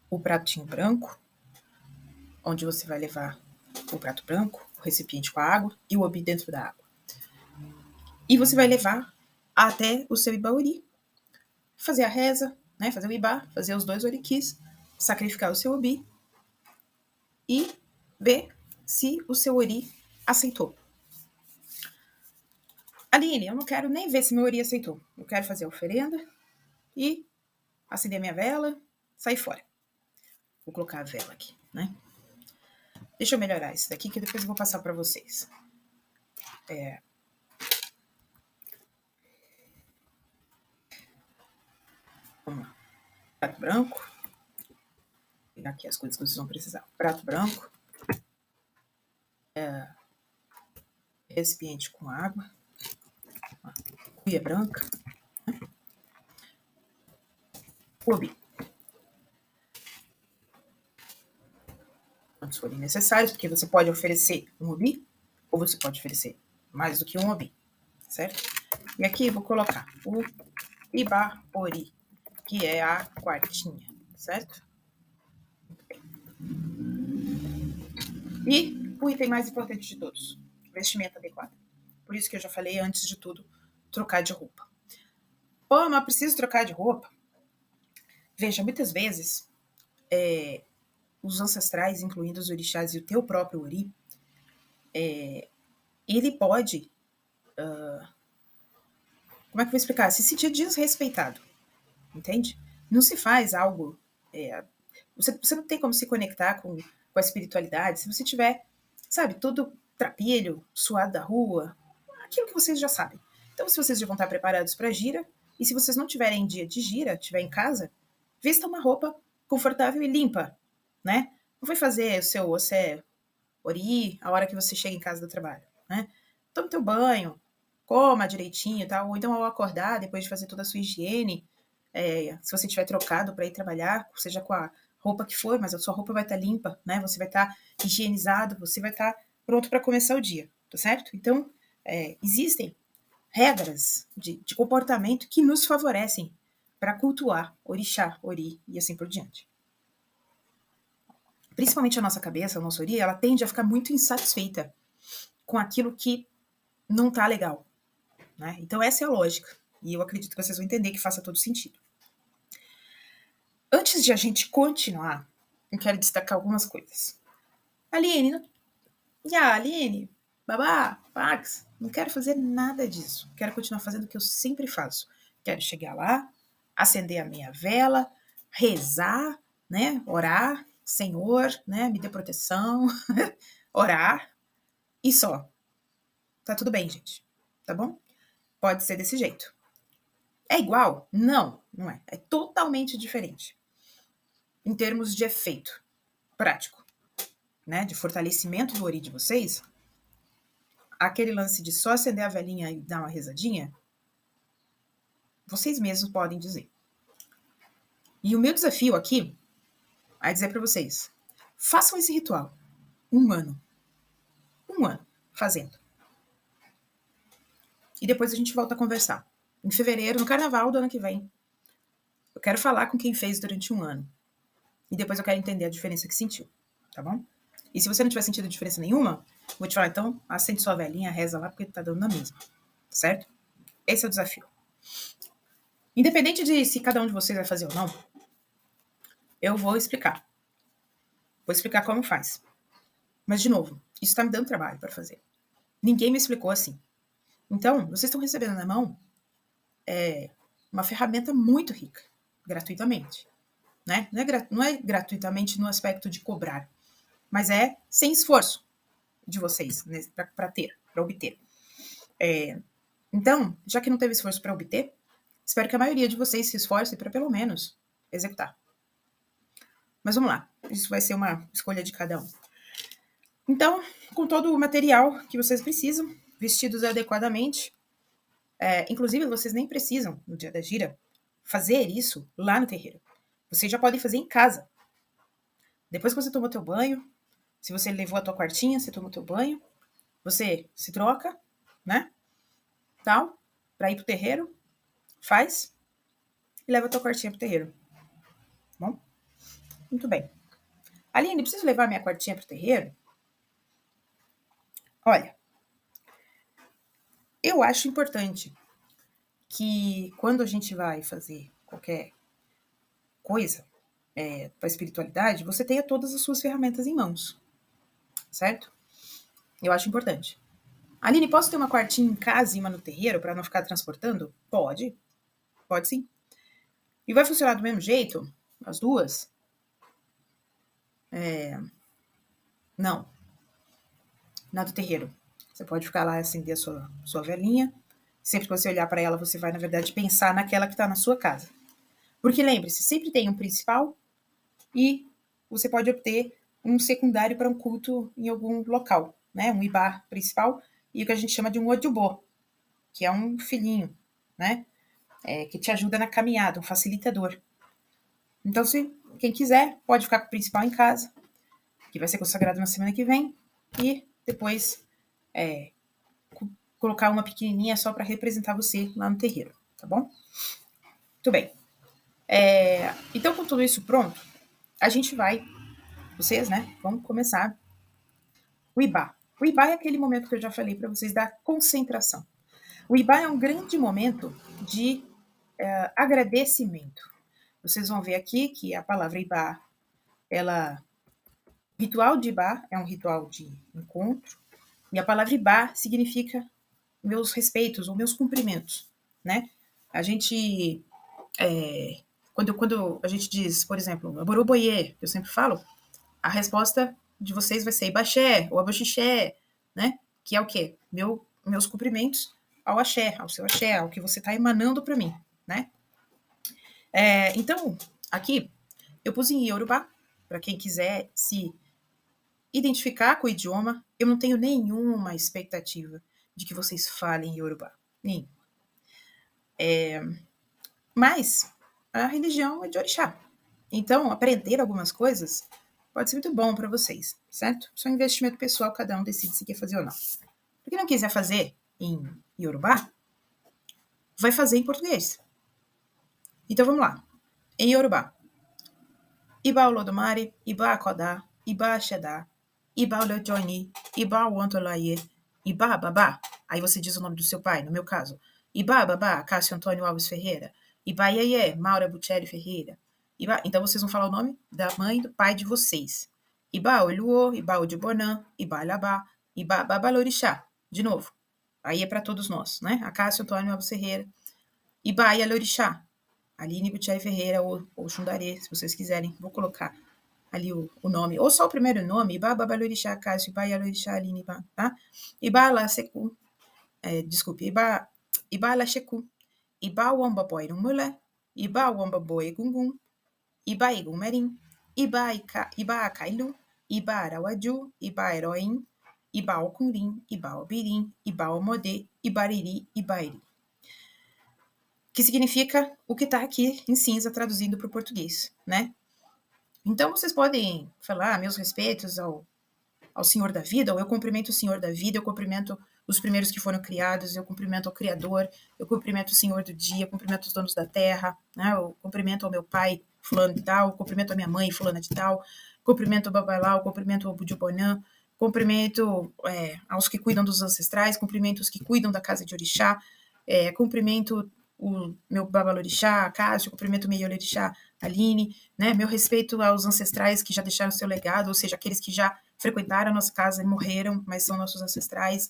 o pratinho branco, onde você vai levar o prato branco, o recipiente com a água e o obi dentro da água. E você vai levar até o seu ibauri, fazer a reza, né, fazer o ibá, fazer os 2 oriquis, sacrificar o seu obi e ver se o seu ori aceitou. Aline, eu não quero nem ver se meu ori aceitou. Eu quero fazer a oferenda e acender minha vela, sair fora. Vou colocar a vela aqui, né? Deixa eu melhorar isso daqui, que depois eu vou passar para vocês. Vamos lá. Prato branco. Vou pegar aqui as coisas que vocês vão precisar. Prato branco. Recipiente com água. Cuia branca. Obi. Quantos forem necessários, porque você pode oferecer um obi, ou você pode oferecer mais do que um obi, certo? E aqui eu vou colocar o ibá ori, que é a quartinha, certo? E o item mais importante de todos, vestimenta adequada. Por isso que eu já falei, antes de tudo, trocar de roupa. Pô, mas preciso trocar de roupa? Veja, muitas vezes, os ancestrais, incluindo os orixás e o teu próprio ori, ele pode, como é que eu vou explicar? Se sentir desrespeitado, entende? Não se faz algo, você não tem como se conectar com a espiritualidade se você tiver, sabe, todo trapilho, suado da rua, aquilo que vocês já sabem. Então, se vocês já vão estar preparados para a gira, e se vocês não tiverem em dia de gira, estiver em casa, vista uma roupa confortável e limpa, né? Não vai fazer o seu ori a hora que você chega em casa do trabalho, né? Tome teu banho, coma direitinho, tá? Ou então ao acordar, depois de fazer toda a sua higiene, se você tiver trocado para ir trabalhar, seja com a roupa que for, mas a sua roupa vai estar limpa, né? Você vai estar higienizado, você vai estar pronto para começar o dia, tá certo? Então, existem regras de comportamento que nos favorecem para cultuar orixá, ori e assim por diante. Principalmente a nossa cabeça, a nossa ori, ela tende a ficar muito insatisfeita com aquilo que não tá legal, né? Então essa é a lógica, e eu acredito que vocês vão entender que faça todo sentido. Antes de a gente continuar, eu quero destacar algumas coisas. Aline, babá, Pax, não quero fazer nada disso. Quero continuar fazendo o que eu sempre faço. Quero chegar lá, acender a minha vela, rezar, né? Orar, Senhor, né? Me dê proteção, orar e só. Tá tudo bem, gente. Tá bom? Pode ser desse jeito. É igual? Não, não é. É totalmente diferente. Em termos de efeito prático, né? De fortalecimento do ori de vocês, aquele lance de só acender a velinha e dar uma rezadinha, vocês mesmos podem dizer. E o meu desafio aqui é dizer para vocês, façam esse ritual 1 ano. 1 ano fazendo. E depois a gente volta a conversar. Em fevereiro, no carnaval do ano que vem. Eu quero falar com quem fez durante 1 ano. E depois eu quero entender a diferença que sentiu. Tá bom? E se você não tiver sentido diferença nenhuma, vou te falar, então, acende sua velinha, reza lá, porque tá dando na mesma. Certo? Esse é o desafio. Independente de se cada um de vocês vai fazer ou não, eu vou explicar. Vou explicar como faz. Mas, de novo, isso tá me dando trabalho para fazer. Ninguém me explicou assim. Então, vocês estão recebendo na mão uma ferramenta muito rica, gratuitamente. Né? Não é gratuitamente no aspecto de cobrar, mas é sem esforço de vocês, né, para obter. Então, já que não teve esforço para obter, espero que a maioria de vocês se esforce para pelo menos executar. Mas vamos lá, isso vai ser uma escolha de cada um. Então, com todo o material que vocês precisam, vestidos adequadamente, inclusive vocês nem precisam, no dia da gira, fazer isso lá no terreiro. Vocês já podem fazer em casa. Depois que você tomou teu banho, se você levou a tua quartinha, você tomou teu banho, você se troca, né? Tal, para ir pro terreiro, faz e leva a tua quartinha pro terreiro. Bom? Muito bem. Aline, preciso levar minha quartinha pro terreiro? Olha, eu acho importante que quando a gente vai fazer qualquer coisa para a espiritualidade, você tenha todas as suas ferramentas em mãos, certo? Eu acho importante. Aline, posso ter uma quartinha em casa e uma no terreiro para não ficar transportando? Pode sim. E vai funcionar do mesmo jeito? As duas? Não. Na do terreiro. Você pode ficar lá e acender a sua velhinha. Sempre que você olhar para ela, você vai, na verdade, pensar naquela que está na sua casa. Porque lembre-se, sempre tem um principal e você pode obter um secundário para um culto em algum local, né? Um ibá principal e o que a gente chama de um odubô, que é um filhinho, né? Que te ajuda na caminhada, um facilitador. Então, se quem quiser, pode ficar com o principal em casa, que vai ser consagrado na semana que vem, e depois colocar uma pequenininha só para representar você lá no terreiro, tá bom? Muito bem. Então, com tudo isso pronto, a gente vai, vocês, né, vão começar o Ibá. O Ibá é aquele momento que eu já falei para vocês da concentração. O Ibá é um grande momento de agradecimento. Vocês vão ver aqui que a palavra Ibá, ritual de Ibá é um ritual de encontro, e a palavra Ibá significa meus respeitos ou meus cumprimentos, né? A gente, quando a gente diz, por exemplo, Aboroboye, que eu sempre falo, a resposta de vocês vai ser Ibaxé ou Abaxixé, né? Que é o quê? Meus cumprimentos ao axé, ao seu axé, ao que você está emanando para mim, né? Então, aqui, eu pus em Yorubá, para quem quiser se identificar com o idioma. Eu não tenho nenhuma expectativa de que vocês falem Yorubá. Nenhuma. Mas a religião é de orixá. Então, aprender algumas coisas pode ser muito bom para vocês, certo? Isso é um investimento pessoal, cada um decide se quer fazer ou não. Para quem não quiser fazer em Yorubá, vai fazer em português. Então vamos lá. Em Yorubá. Iba Olodumare, Iba Akodá, Iba Axedá, Iba Oleojoni, Iba Wantolaye, Iba Babá. Aí você diz o nome do seu pai, no meu caso. Iba Babá, Cássio Antônio Alves Ferreira. Iba Iê, Maura Buccelli Ferreira. Iba... Então vocês vão falar o nome da mãe e do pai de vocês. Iba Oluô, Iba Odibonã, Iba Alabá, Iba Babalorixá. De novo. Aí é para todos nós, né? A Cássio Antônio Alves Ferreira. Iba Ialorixá. Aline Buccelli Ferreira ou Xundaré, se vocês quiserem. Vou colocar ali o nome, ou só o primeiro nome, Iba Babalorixá, Cássio, Iba Ialorixá, Aline, Iba, tá? Iba Alaseku, desculpe, Iba Alaxeku, Iba Wambaboi Rumulé, Iba Wambaboi Gungun, Iba Igumerim, Iba Akailu, Iba Arauaju, Iba Heroim, Iba Ocurim, Iba Obirim, Iba Omodê, Ibariri, Ibairi. Que significa o que está aqui em cinza traduzindo para o português, né? Então vocês podem falar meus respeitos ao Senhor da vida, ou eu cumprimento o Senhor da vida, eu cumprimento os primeiros que foram criados, eu cumprimento ao Criador, eu cumprimento o Senhor do dia, eu cumprimento os donos da terra, né? Eu cumprimento ao meu pai, fulano de tal, eu cumprimento a minha mãe, fulana de tal, cumprimento o Babalá, eu cumprimento o Budibonã, cumprimento aos que cuidam dos ancestrais, cumprimento os que cuidam da casa de orixá, cumprimento o meu Babalorixá, Cássio, cumprimento o meu Yororixá, Aline, né? Meu respeito aos ancestrais que já deixaram seu legado, ou seja, aqueles que já frequentaram a nossa casa e morreram, mas são nossos ancestrais.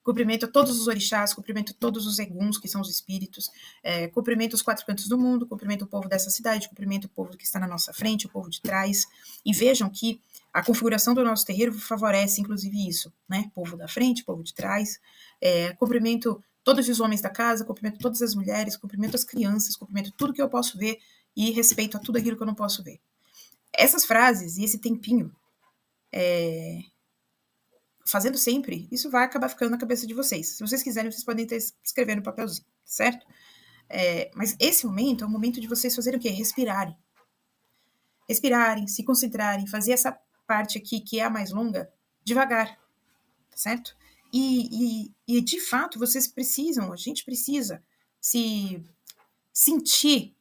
Cumprimento todos os orixás, cumprimento todos os eguns, que são os espíritos, cumprimento os quatro cantos do mundo, cumprimento o povo dessa cidade, cumprimento o povo que está na nossa frente, o povo de trás. E vejam que a configuração do nosso terreiro favorece, inclusive, isso, né? Povo da frente, povo de trás. Cumprimento todos os homens da casa, cumprimento todas as mulheres, cumprimento as crianças, cumprimento tudo que eu posso ver e respeito a tudo aquilo que eu não posso ver. Essas frases e esse tempinho fazendo sempre, isso vai acabar ficando na cabeça de vocês. Se vocês quiserem, vocês podem escrever no papelzinho, certo? Mas esse momento é o momento de vocês fazerem o quê? Respirarem. Respirarem, se concentrarem, fazer essa parte aqui, que é a mais longa, devagar, certo? E de fato, vocês precisam, a gente precisa se sentir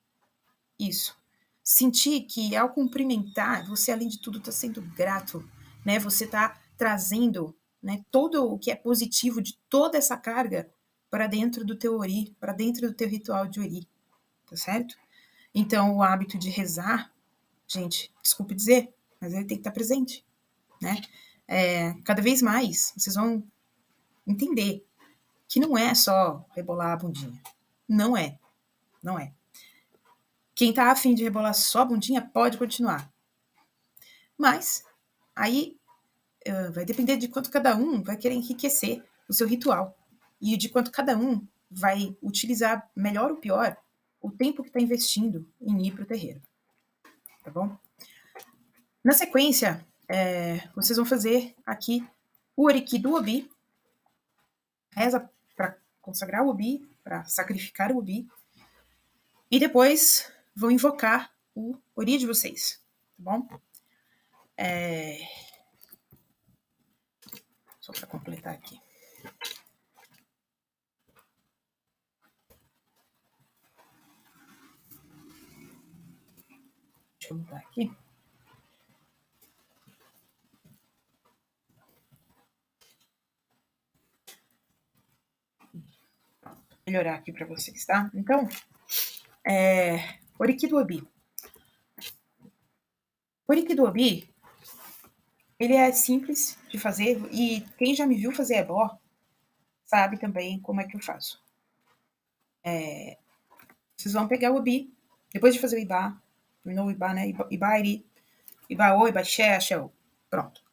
isso. Sentir que ao cumprimentar, você, além de tudo, está sendo grato, né? Você está trazendo, né, todo o que é positivo de toda essa carga para dentro do teu ori, para dentro do teu ritual de ori, tá certo? Então, o hábito de rezar, gente, desculpe dizer, mas ele tem que estar presente, né? Cada vez mais, vocês vão entender que não é só rebolar a bundinha. Não é. Não é. Quem tá afim de rebolar só a bundinha pode continuar. Mas, aí vai depender de quanto cada um vai querer enriquecer o seu ritual. E de quanto cada um vai utilizar, melhor ou pior, o tempo que está investindo em ir para o terreiro. Tá bom? Na sequência, vocês vão fazer aqui o oriki do Obi. Reza para consagrar o Obi, para sacrificar o Obi. E depois vão invocar o ori de vocês. Tá bom? Só para completar aqui. Deixa eu mudar aqui. Melhorar aqui para vocês, tá? Então, oriki do Obi. Oriki do Obi, ele é simples de fazer e quem já me viu fazer ebó sabe também como é que eu faço. Vocês vão pegar o Obi, depois de fazer o Ibá, terminou o Ibá, né? Ibairi, Ibaô, Ibaxé, Axéu. Pronto.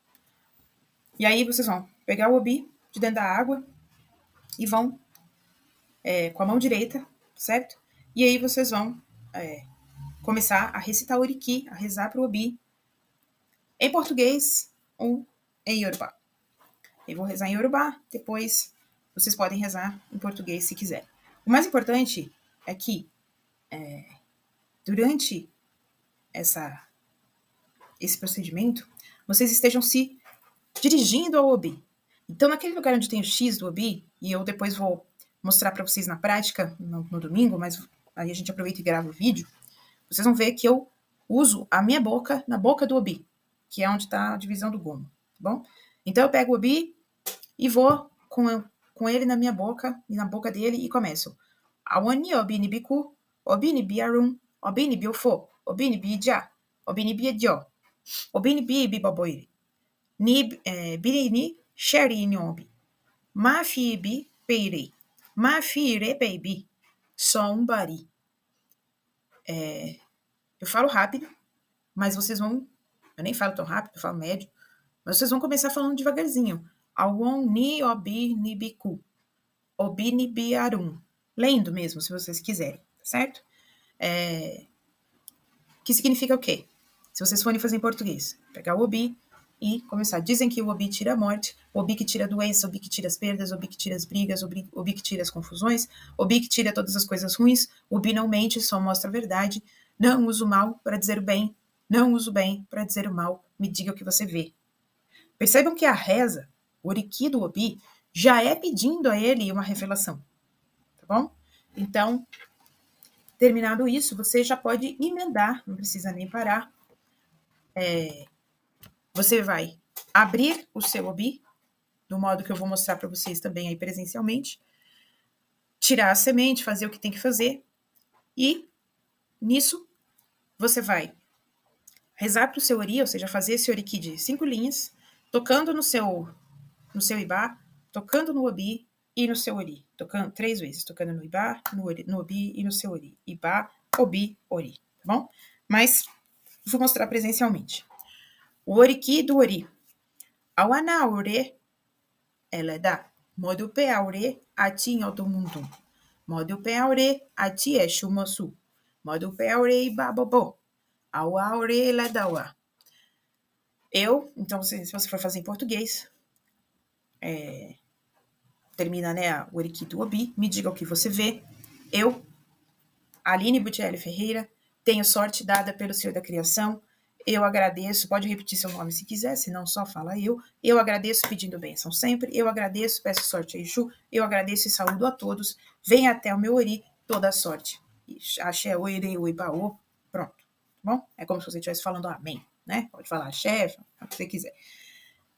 E aí vocês vão pegar o Obi de dentro da água e vão com a mão direita, certo? E aí vocês vão começar a recitar o oriki, a rezar para o Obi em português ou em Yorubá. Eu vou rezar em Yorubá, depois vocês podem rezar em português se quiserem. O mais importante é que durante esse procedimento, vocês estejam se dirigindo ao Obi. Então, naquele lugar onde tem o X do Obi, e eu depois vou mostrar para vocês na prática, no domingo, mas aí a gente aproveita e grava o vídeo, vocês vão ver que eu uso a minha boca na boca do Obi, que é onde está a divisão do gomo, tá bom? Então, eu pego o Obi e vou com ele na minha boca e na boca dele e começo. Awani Obi ni biku, Obi ni biarum, Obi ni biofo, Obi ni bija, Obi ni biejo, Obi ni bibaboiri, biri ni sheri ni obi, ma fi bi peirei, ma fi re baby, só um bari. Eu falo rápido, mas vocês vão... Eu nem falo tão rápido, eu falo médio. Mas vocês vão começar falando devagarzinho. Awon ni obi ni biku. Obi ni biarum. Lendo mesmo, se vocês quiserem, certo? Que significa o quê? Se vocês forem fazer em português, pegar o Obi e começar. Dizem que o Obi tira a morte, o Obi que tira a doença, o Obi que tira as perdas, o Obi que tira as brigas, o Obi que tira as confusões, o Obi que tira todas as coisas ruins, o Obi não mente, só mostra a verdade, não usa o mal para dizer o bem, não usa o bem para dizer o mal, me diga o que você vê. Percebam que a reza, o oriki do Obi, já é pedindo a ele uma revelação, tá bom? Então, terminado isso, você já pode emendar, não precisa nem parar. Você vai abrir o seu Obi, do modo que eu vou mostrar para vocês também aí presencialmente, tirar a semente, fazer o que tem que fazer, e nisso você vai rezar para o seu ori, ou seja, fazer esse oriki de 5 linhas, tocando no seu Ibá, tocando no Obi e no seu ori, tocando 3 vezes, tocando no Ibá, no Obi e no seu ori. Ibá, Obi, ori, tá bom? Mas vou mostrar presencialmente. O oriki do ori. Awana aure, ela dá. Modupe aure, ati nyotomuntum. Modupe aure, ati eshumosu. Modupe aure ibabobo. Awa aure ela dawa. Então, se você for fazer em português, termina, né, o Oriquito Obi, me diga o que você vê. Eu, Aline Butielli Ferreira, tenho sorte dada pelo Senhor da Criação. Eu agradeço, pode repetir seu nome se quiser, se não só fala eu. Eu agradeço pedindo bênção sempre. Eu agradeço, peço sorte a Exu. Eu agradeço e saúdo a todos. Venha até o meu Ori, toda a sorte. Axé, oire, oibaô, pronto. Bom, é como se você estivesse falando amém, né? Pode falar axé, o que você quiser.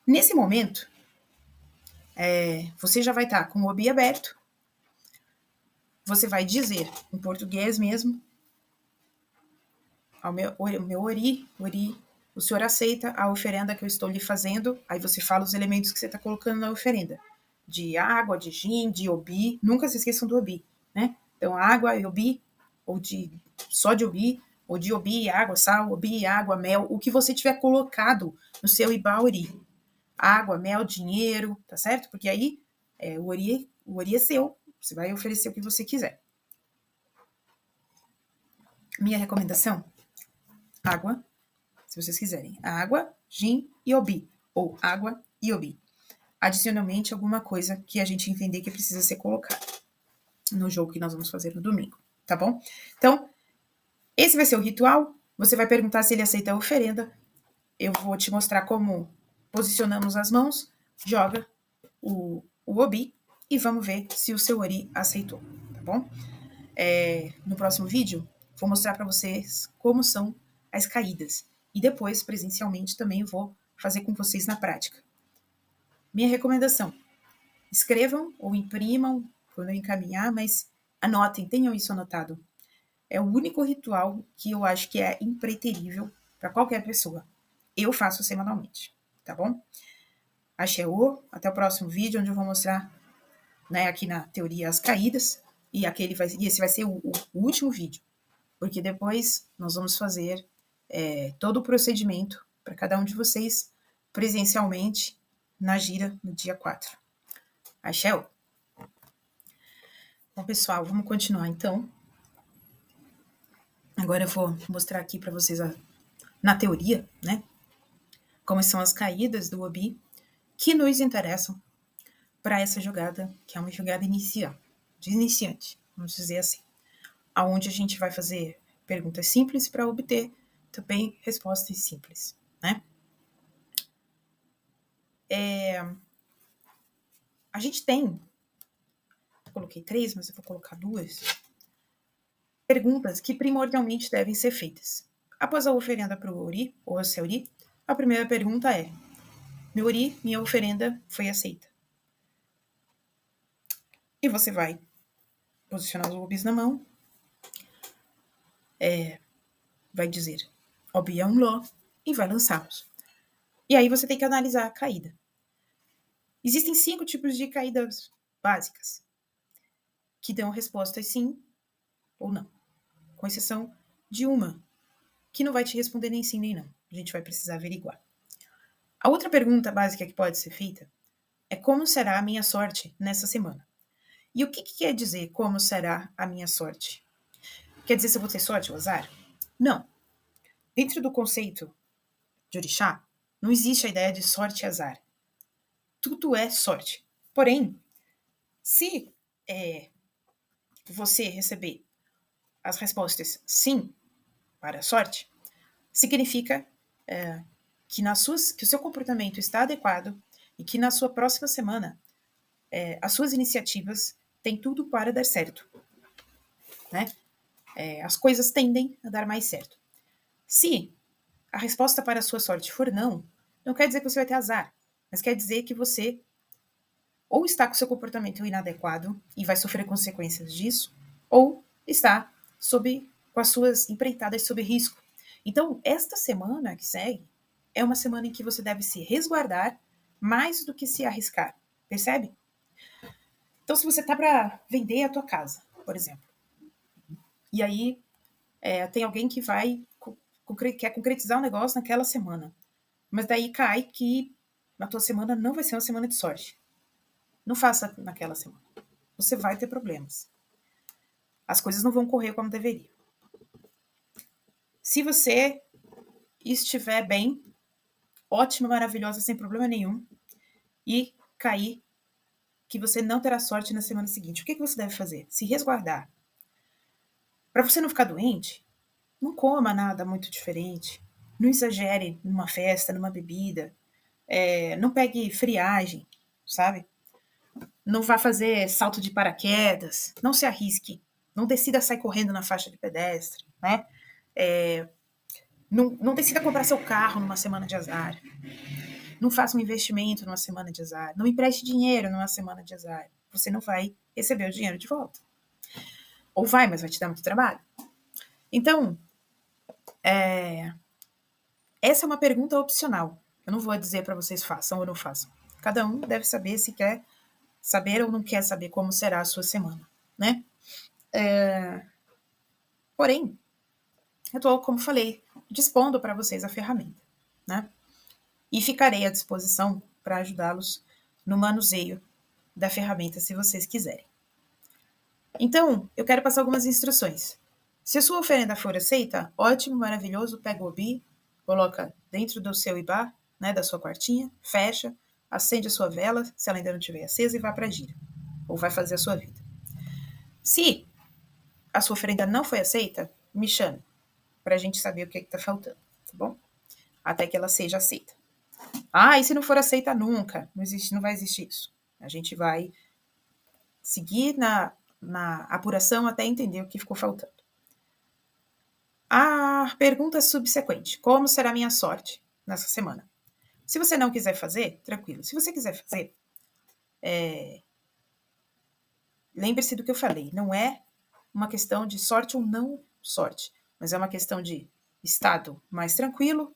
Nesse momento, você já vai estar com o Obi aberto. Você vai dizer, em português mesmo, ao meu Ori, o senhor aceita a oferenda que eu estou lhe fazendo, aí você fala os elementos que você está colocando na oferenda. De água, de gin, de Obi, nunca se esqueçam do Obi, né? Então, água e Obi, ou só de Obi, ou de Obi, água, sal, Obi, água, mel, o que você tiver colocado no seu Ibaori. Água, mel, dinheiro, tá certo? Porque aí o Ori é seu, você vai oferecer o que você quiser. Minha recomendação, água, se vocês quiserem. Água, gin e Obi. Ou água e Obi. Adicionalmente, alguma coisa que a gente entender que precisa ser colocada no jogo que nós vamos fazer no domingo, tá bom? Então, esse vai ser o ritual. Você vai perguntar se ele aceita a oferenda. Eu vou te mostrar como posicionamos as mãos. Joga o Obi e vamos ver se o seu Ori aceitou, tá bom? No próximo vídeo, vou mostrar para vocês como são as caídas. E depois, presencialmente, também vou fazer com vocês na prática. Minha recomendação, escrevam ou imprimam quando eu encaminhar, mas anotem, tenham isso anotado. É o único ritual que eu acho que é impreterível para qualquer pessoa. Eu faço semanalmente, tá bom? Axéô, até o próximo vídeo, onde eu vou mostrar, né, aqui na teoria as caídas, e esse vai ser o último vídeo, porque depois nós vamos fazer todo o procedimento para cada um de vocês presencialmente na gira no dia 4. Axéô. Bom, pessoal, vamos continuar então. Agora eu vou mostrar aqui para vocês na teoria, né, como são as caídas do Obi que nos interessam para essa jogada, que é uma jogada inicial, de iniciante, vamos dizer assim, aonde a gente vai fazer perguntas simples para obter também respostas simples, né? A gente tem, eu coloquei 3, mas eu vou colocar 2, perguntas que primordialmente devem ser feitas. Após a oferenda para o Ori, ou a seu Ori, a primeira pergunta é: meu Ori, minha oferenda foi aceita? E você vai posicionar os Obis na mão, vai dizer Obi é um Ló e vai lançá-los. E aí você tem que analisar a caída. Existem 5 tipos de caídas básicas que dão respostas sim ou não, com exceção de uma que não vai te responder nem sim nem não. A gente vai precisar averiguar. A outra pergunta básica que pode ser feita é como será a minha sorte nessa semana? E o que quer dizer como será a minha sorte? Quer dizer se eu vou ter sorte ou azar? Não. Dentro do conceito de orixá, não existe a ideia de sorte e azar. Tudo é sorte. Porém, se você receber as respostas sim para a sorte, significa que o seu comportamento está adequado e que na sua próxima semana as suas iniciativas têm tudo para dar certo, né? As coisas tendem a dar mais certo. Se a resposta para a sua sorte for não, não quer dizer que você vai ter azar, mas quer dizer que você ou está com seu comportamento inadequado e vai sofrer consequências disso, ou está com as suas empreitadas sob risco. Então, esta semana que segue é uma semana em que você deve se resguardar mais do que se arriscar, percebe? Então, se você está para vender a tua casa, por exemplo, e aí tem alguém que quer concretizar o negócio naquela semana, mas daí cai que na tua semana não vai ser uma semana de sorte. Não faça naquela semana. Você vai ter problemas. As coisas não vão correr como deveria. Se você estiver bem, ótima, maravilhosa, sem problema nenhum, e cair que você não terá sorte na semana seguinte. O que você deve fazer? Se resguardar. Para você não ficar doente, não coma nada muito diferente. Não exagere numa festa, numa bebida. Não pegue friagem, sabe? Não vá fazer salto de paraquedas. Não se arrisque. Não decida sair correndo na faixa de pedestre, né? Não decida comprar seu carro numa semana de azar. Não faça um investimento numa semana de azar. Não empreste dinheiro numa semana de azar. Você não vai receber o dinheiro de volta. Ou vai, mas vai te dar muito trabalho. Então, essa é uma pergunta opcional. Eu não vou dizer para vocês façam ou não façam. Cada um deve saber se quer saber ou não quer saber como será a sua semana, né? Porém, eu estou, como falei, dispondo para vocês a ferramenta, né? E ficarei à disposição para ajudá-los no manuseio da ferramenta, se vocês quiserem. Então, eu quero passar algumas instruções. Se a sua oferenda for aceita, ótimo, maravilhoso, pega o obi, coloca dentro do seu ibá, né, da sua quartinha, fecha, acende a sua vela, se ela ainda não estiver acesa, e vá para a gira, ou vai fazer a sua vida. Se a sua oferenda não foi aceita, me chame, para a gente saber o que está faltando, tá bom? Até que ela seja aceita. E se não for aceita nunca? Não vai existir isso. A gente vai seguir na apuração até entender o que ficou faltando. A pergunta subsequente: como será minha sorte nessa semana? Se você não quiser fazer, tranquilo. Se você quiser fazer, lembre-se do que eu falei. Não é uma questão de sorte ou não sorte, mas é uma questão de estado mais tranquilo,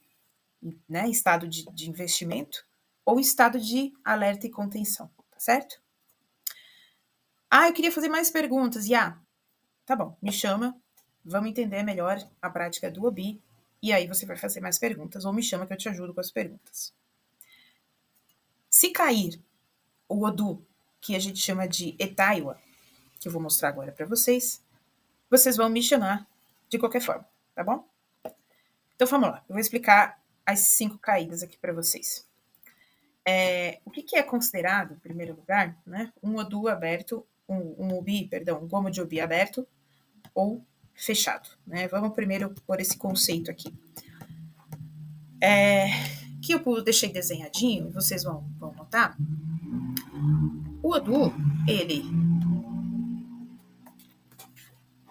né? Estado de investimento, ou estado de alerta e contenção, tá certo? Eu queria fazer mais perguntas. Tá bom, me chama, vamos entender melhor a prática do obi, e aí você vai fazer mais perguntas, ou me chama que eu te ajudo com as perguntas. Se cair o odu, que a gente chama de etaiwa, que eu vou mostrar agora para vocês vão me chamar de qualquer forma, tá bom? Então vamos lá, eu vou explicar as 5 caídas aqui para vocês. O que é considerado, em primeiro lugar, né, um odu aberto, um gomo de obi aberto ou fechado, né? Vamos primeiro por esse conceito aqui. Que eu deixei desenhadinho, vocês vão notar. O odu,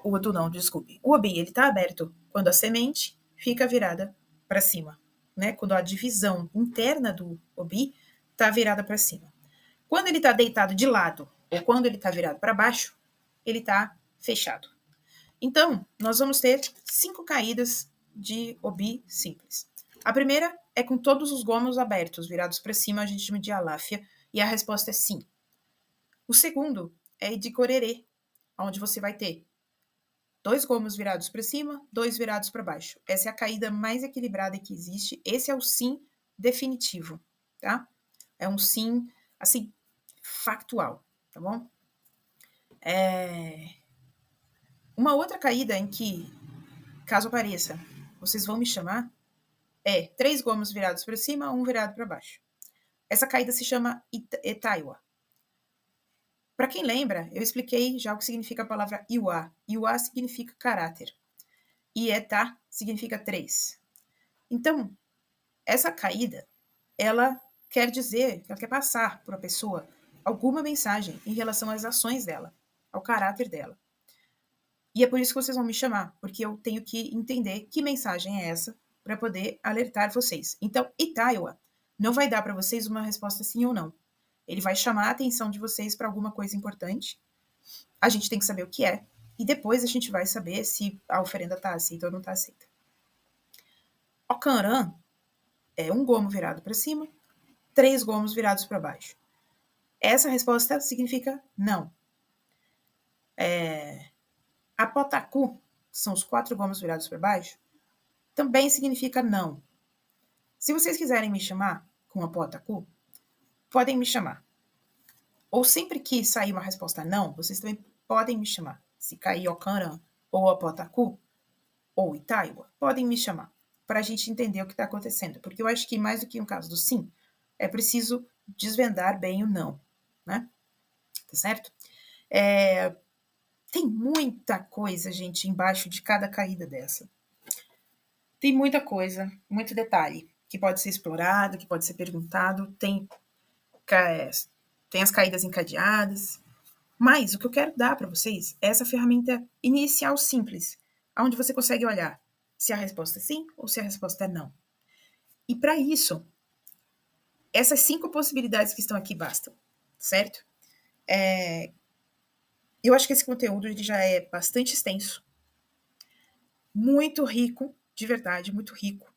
o obi, ele tá aberto quando a semente fica virada para cima, né? Quando a divisão interna do obi tá virada para cima. Quando ele tá deitado de lado ou quando ele tá virado para baixo, ele tá fechado. Então, nós vamos ter 5 caídas de obi simples. A primeira é com todos os gomos abertos, virados para cima, a gente chama de aláfia, e a resposta é sim. O segundo é de corerê, onde você vai ter 2 gomos virados para cima, 2 virados para baixo. Essa é a caída mais equilibrada que existe. Esse é o sim definitivo, tá? É um sim, assim, factual, tá bom? Uma outra caída em que, caso apareça, vocês vão me chamar, 3 gomos virados para cima, 1 virado para baixo. Essa caída se chama etaiwa. Para quem lembra, eu expliquei já o que significa a palavra iwa. Iwa significa caráter. E eta significa 3. Então, essa caída, ela quer dizer, ela quer passar para a pessoa alguma mensagem em relação às ações dela, ao caráter dela. E é por isso que vocês vão me chamar, porque eu tenho que entender que mensagem é essa para poder alertar vocês. Então, etaiwa não vai dar para vocês uma resposta sim ou não. Ele vai chamar a atenção de vocês para alguma coisa importante. A gente tem que saber o que é. E depois a gente vai saber se a oferenda está aceita ou não está aceita. Okanran é 1 gomo virado para cima, 3 gomos virados para baixo. Essa resposta significa não. Apotaku, que são os 4 gomos virados para baixo, também significa não. Se vocês quiserem me chamar com apotaku, podem me chamar. Ou sempre que sair uma resposta não, vocês também podem me chamar. Se cair Okanran ou Apotaku ou Etaiwa, podem me chamar. para a gente entender o que está acontecendo. Porque eu acho que mais do que um caso do sim, é preciso desvendar bem o não, né? Tá certo? Tem muita coisa, gente, embaixo de cada caída dessa. Tem muita coisa, muito detalhe, que pode ser explorado, que pode ser perguntado, tem as caídas encadeadas. Mas o que eu quero dar para vocês é essa ferramenta inicial simples, onde você consegue olhar se a resposta é sim ou se a resposta é não. E para isso, essas 5 possibilidades que estão aqui bastam, certo? Eu acho que esse conteúdo ele já é bastante extenso, muito rico, de verdade, muito rico.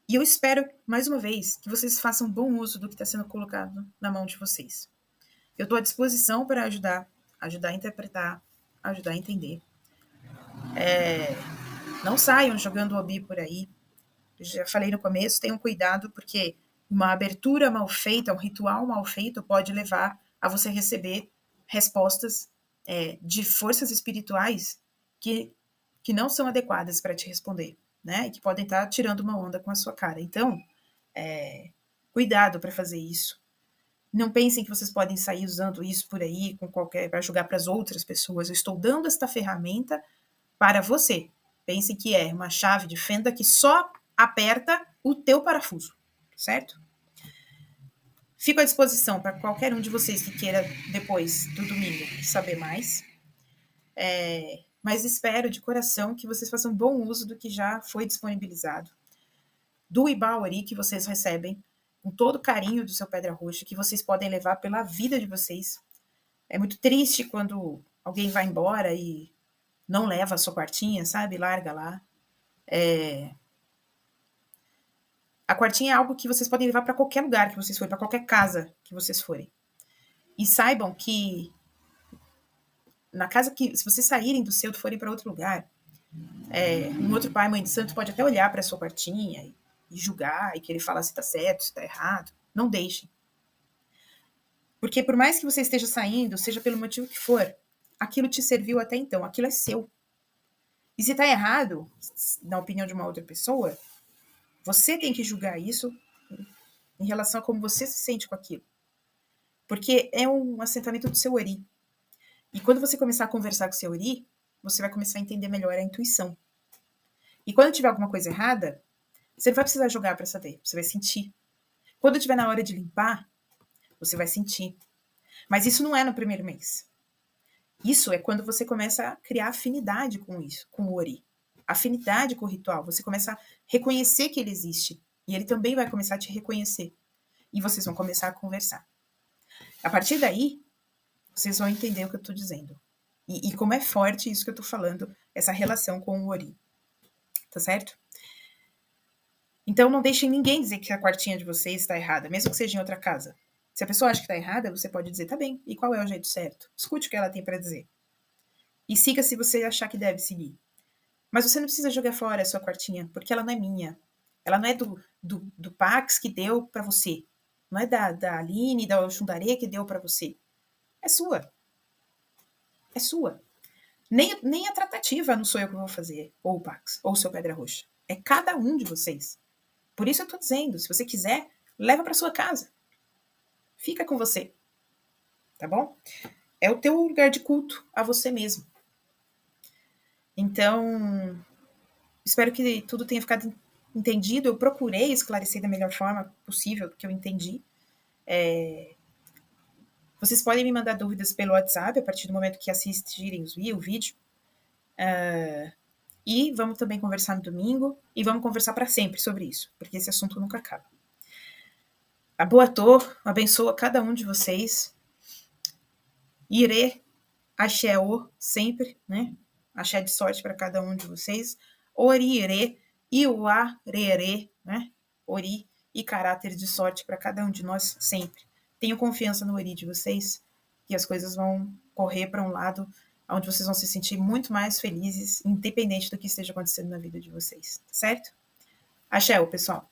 E eu espero, mais uma vez, que vocês façam bom uso do que está sendo colocado na mão de vocês. Eu estou à disposição para ajudar a interpretar, ajudar a entender. Não saiam jogando obi por aí. Eu já falei no começo, tenham cuidado, porque uma abertura mal feita, um ritual mal feito, pode levar a você receber respostas de forças espirituais que não são adequadas para te responder, né? E que podem estar tirando uma onda com a sua cara. Então, cuidado para fazer isso. Não pensem que vocês podem sair usando isso por aí para jogar para as outras pessoas. Eu estou dando esta ferramenta para você. Pensem que é uma chave de fenda que só aperta o teu parafuso, certo? Fico à disposição para qualquer um de vocês que queira, depois do domingo, saber mais. Mas espero de coração que vocês façam bom uso do que já foi disponibilizado. Do Ibauri que vocês recebem, com todo o carinho do seu Pedra Roxa, que vocês podem levar pela vida de vocês. É muito triste quando alguém vai embora e não leva a sua quartinha, sabe? Larga lá. A quartinha é algo que vocês podem levar para qualquer lugar que vocês forem, para qualquer casa que vocês forem. E saibam que na casa que, se vocês saírem do seu e forem para outro lugar, um outro pai, mãe de santo, pode até olhar para a sua quartinha e julgar, e querer falar se está certo, se está errado. Não deixem. Porque por mais que você esteja saindo, seja pelo motivo que for, aquilo te serviu até então, aquilo é seu. E se está errado, na opinião de uma outra pessoa, você tem que julgar isso em relação a como você se sente com aquilo. Porque é um assentamento do seu Ori. E quando você começar a conversar com o seu Ori, você vai começar a entender melhor a intuição. E quando tiver alguma coisa errada, você não vai precisar jogar para saber, você vai sentir. Quando tiver na hora de limpar, você vai sentir. Mas isso não é no primeiro mês. Isso é quando você começa a criar afinidade com isso, com o Ori. Afinidade com o ritual. Você começa a reconhecer que ele existe. E ele também vai começar a te reconhecer. E vocês vão começar a conversar. A partir daí, vocês vão entender o que eu estou dizendo. E como é forte isso que eu estou falando, essa relação com o Ori. Tá certo? Então, não deixem ninguém dizer que a quartinha de vocês está errada, mesmo que seja em outra casa. Se a pessoa acha que está errada, você pode dizer, tá bem, e qual é o jeito certo? Escute o que ela tem para dizer. E siga se você achar que deve seguir. Mas você não precisa jogar fora a sua quartinha, porque ela não é minha. Ela não é do Pax que deu para você. Não é da Aline, da Oxundaré que deu para você. É sua. É sua. Nem a tratativa não sou eu que vou fazer, ou o Pax, ou o seu Pedra Roxa. É cada um de vocês. Por isso eu tô dizendo, se você quiser, leva para sua casa. Fica com você. Tá bom? É o teu lugar de culto a você mesmo. Então, espero que tudo tenha ficado entendido. Eu procurei esclarecer da melhor forma possível que eu entendi. Vocês podem me mandar dúvidas pelo WhatsApp a partir do momento que assistirem o vídeo. E vamos também conversar no domingo. E vamos conversar para sempre sobre isso, porque esse assunto nunca acaba. A Boa Tor abençoa cada um de vocês. Ire, axé-o, sempre, né? Axé de sorte para cada um de vocês. Ori-ire, iuá-re-re, né? Ori e caráter de sorte para cada um de nós sempre. Tenho confiança no Ori de vocês, que as coisas vão correr para um lado onde vocês vão se sentir muito mais felizes, independente do que esteja acontecendo na vida de vocês, certo? Axé, pessoal!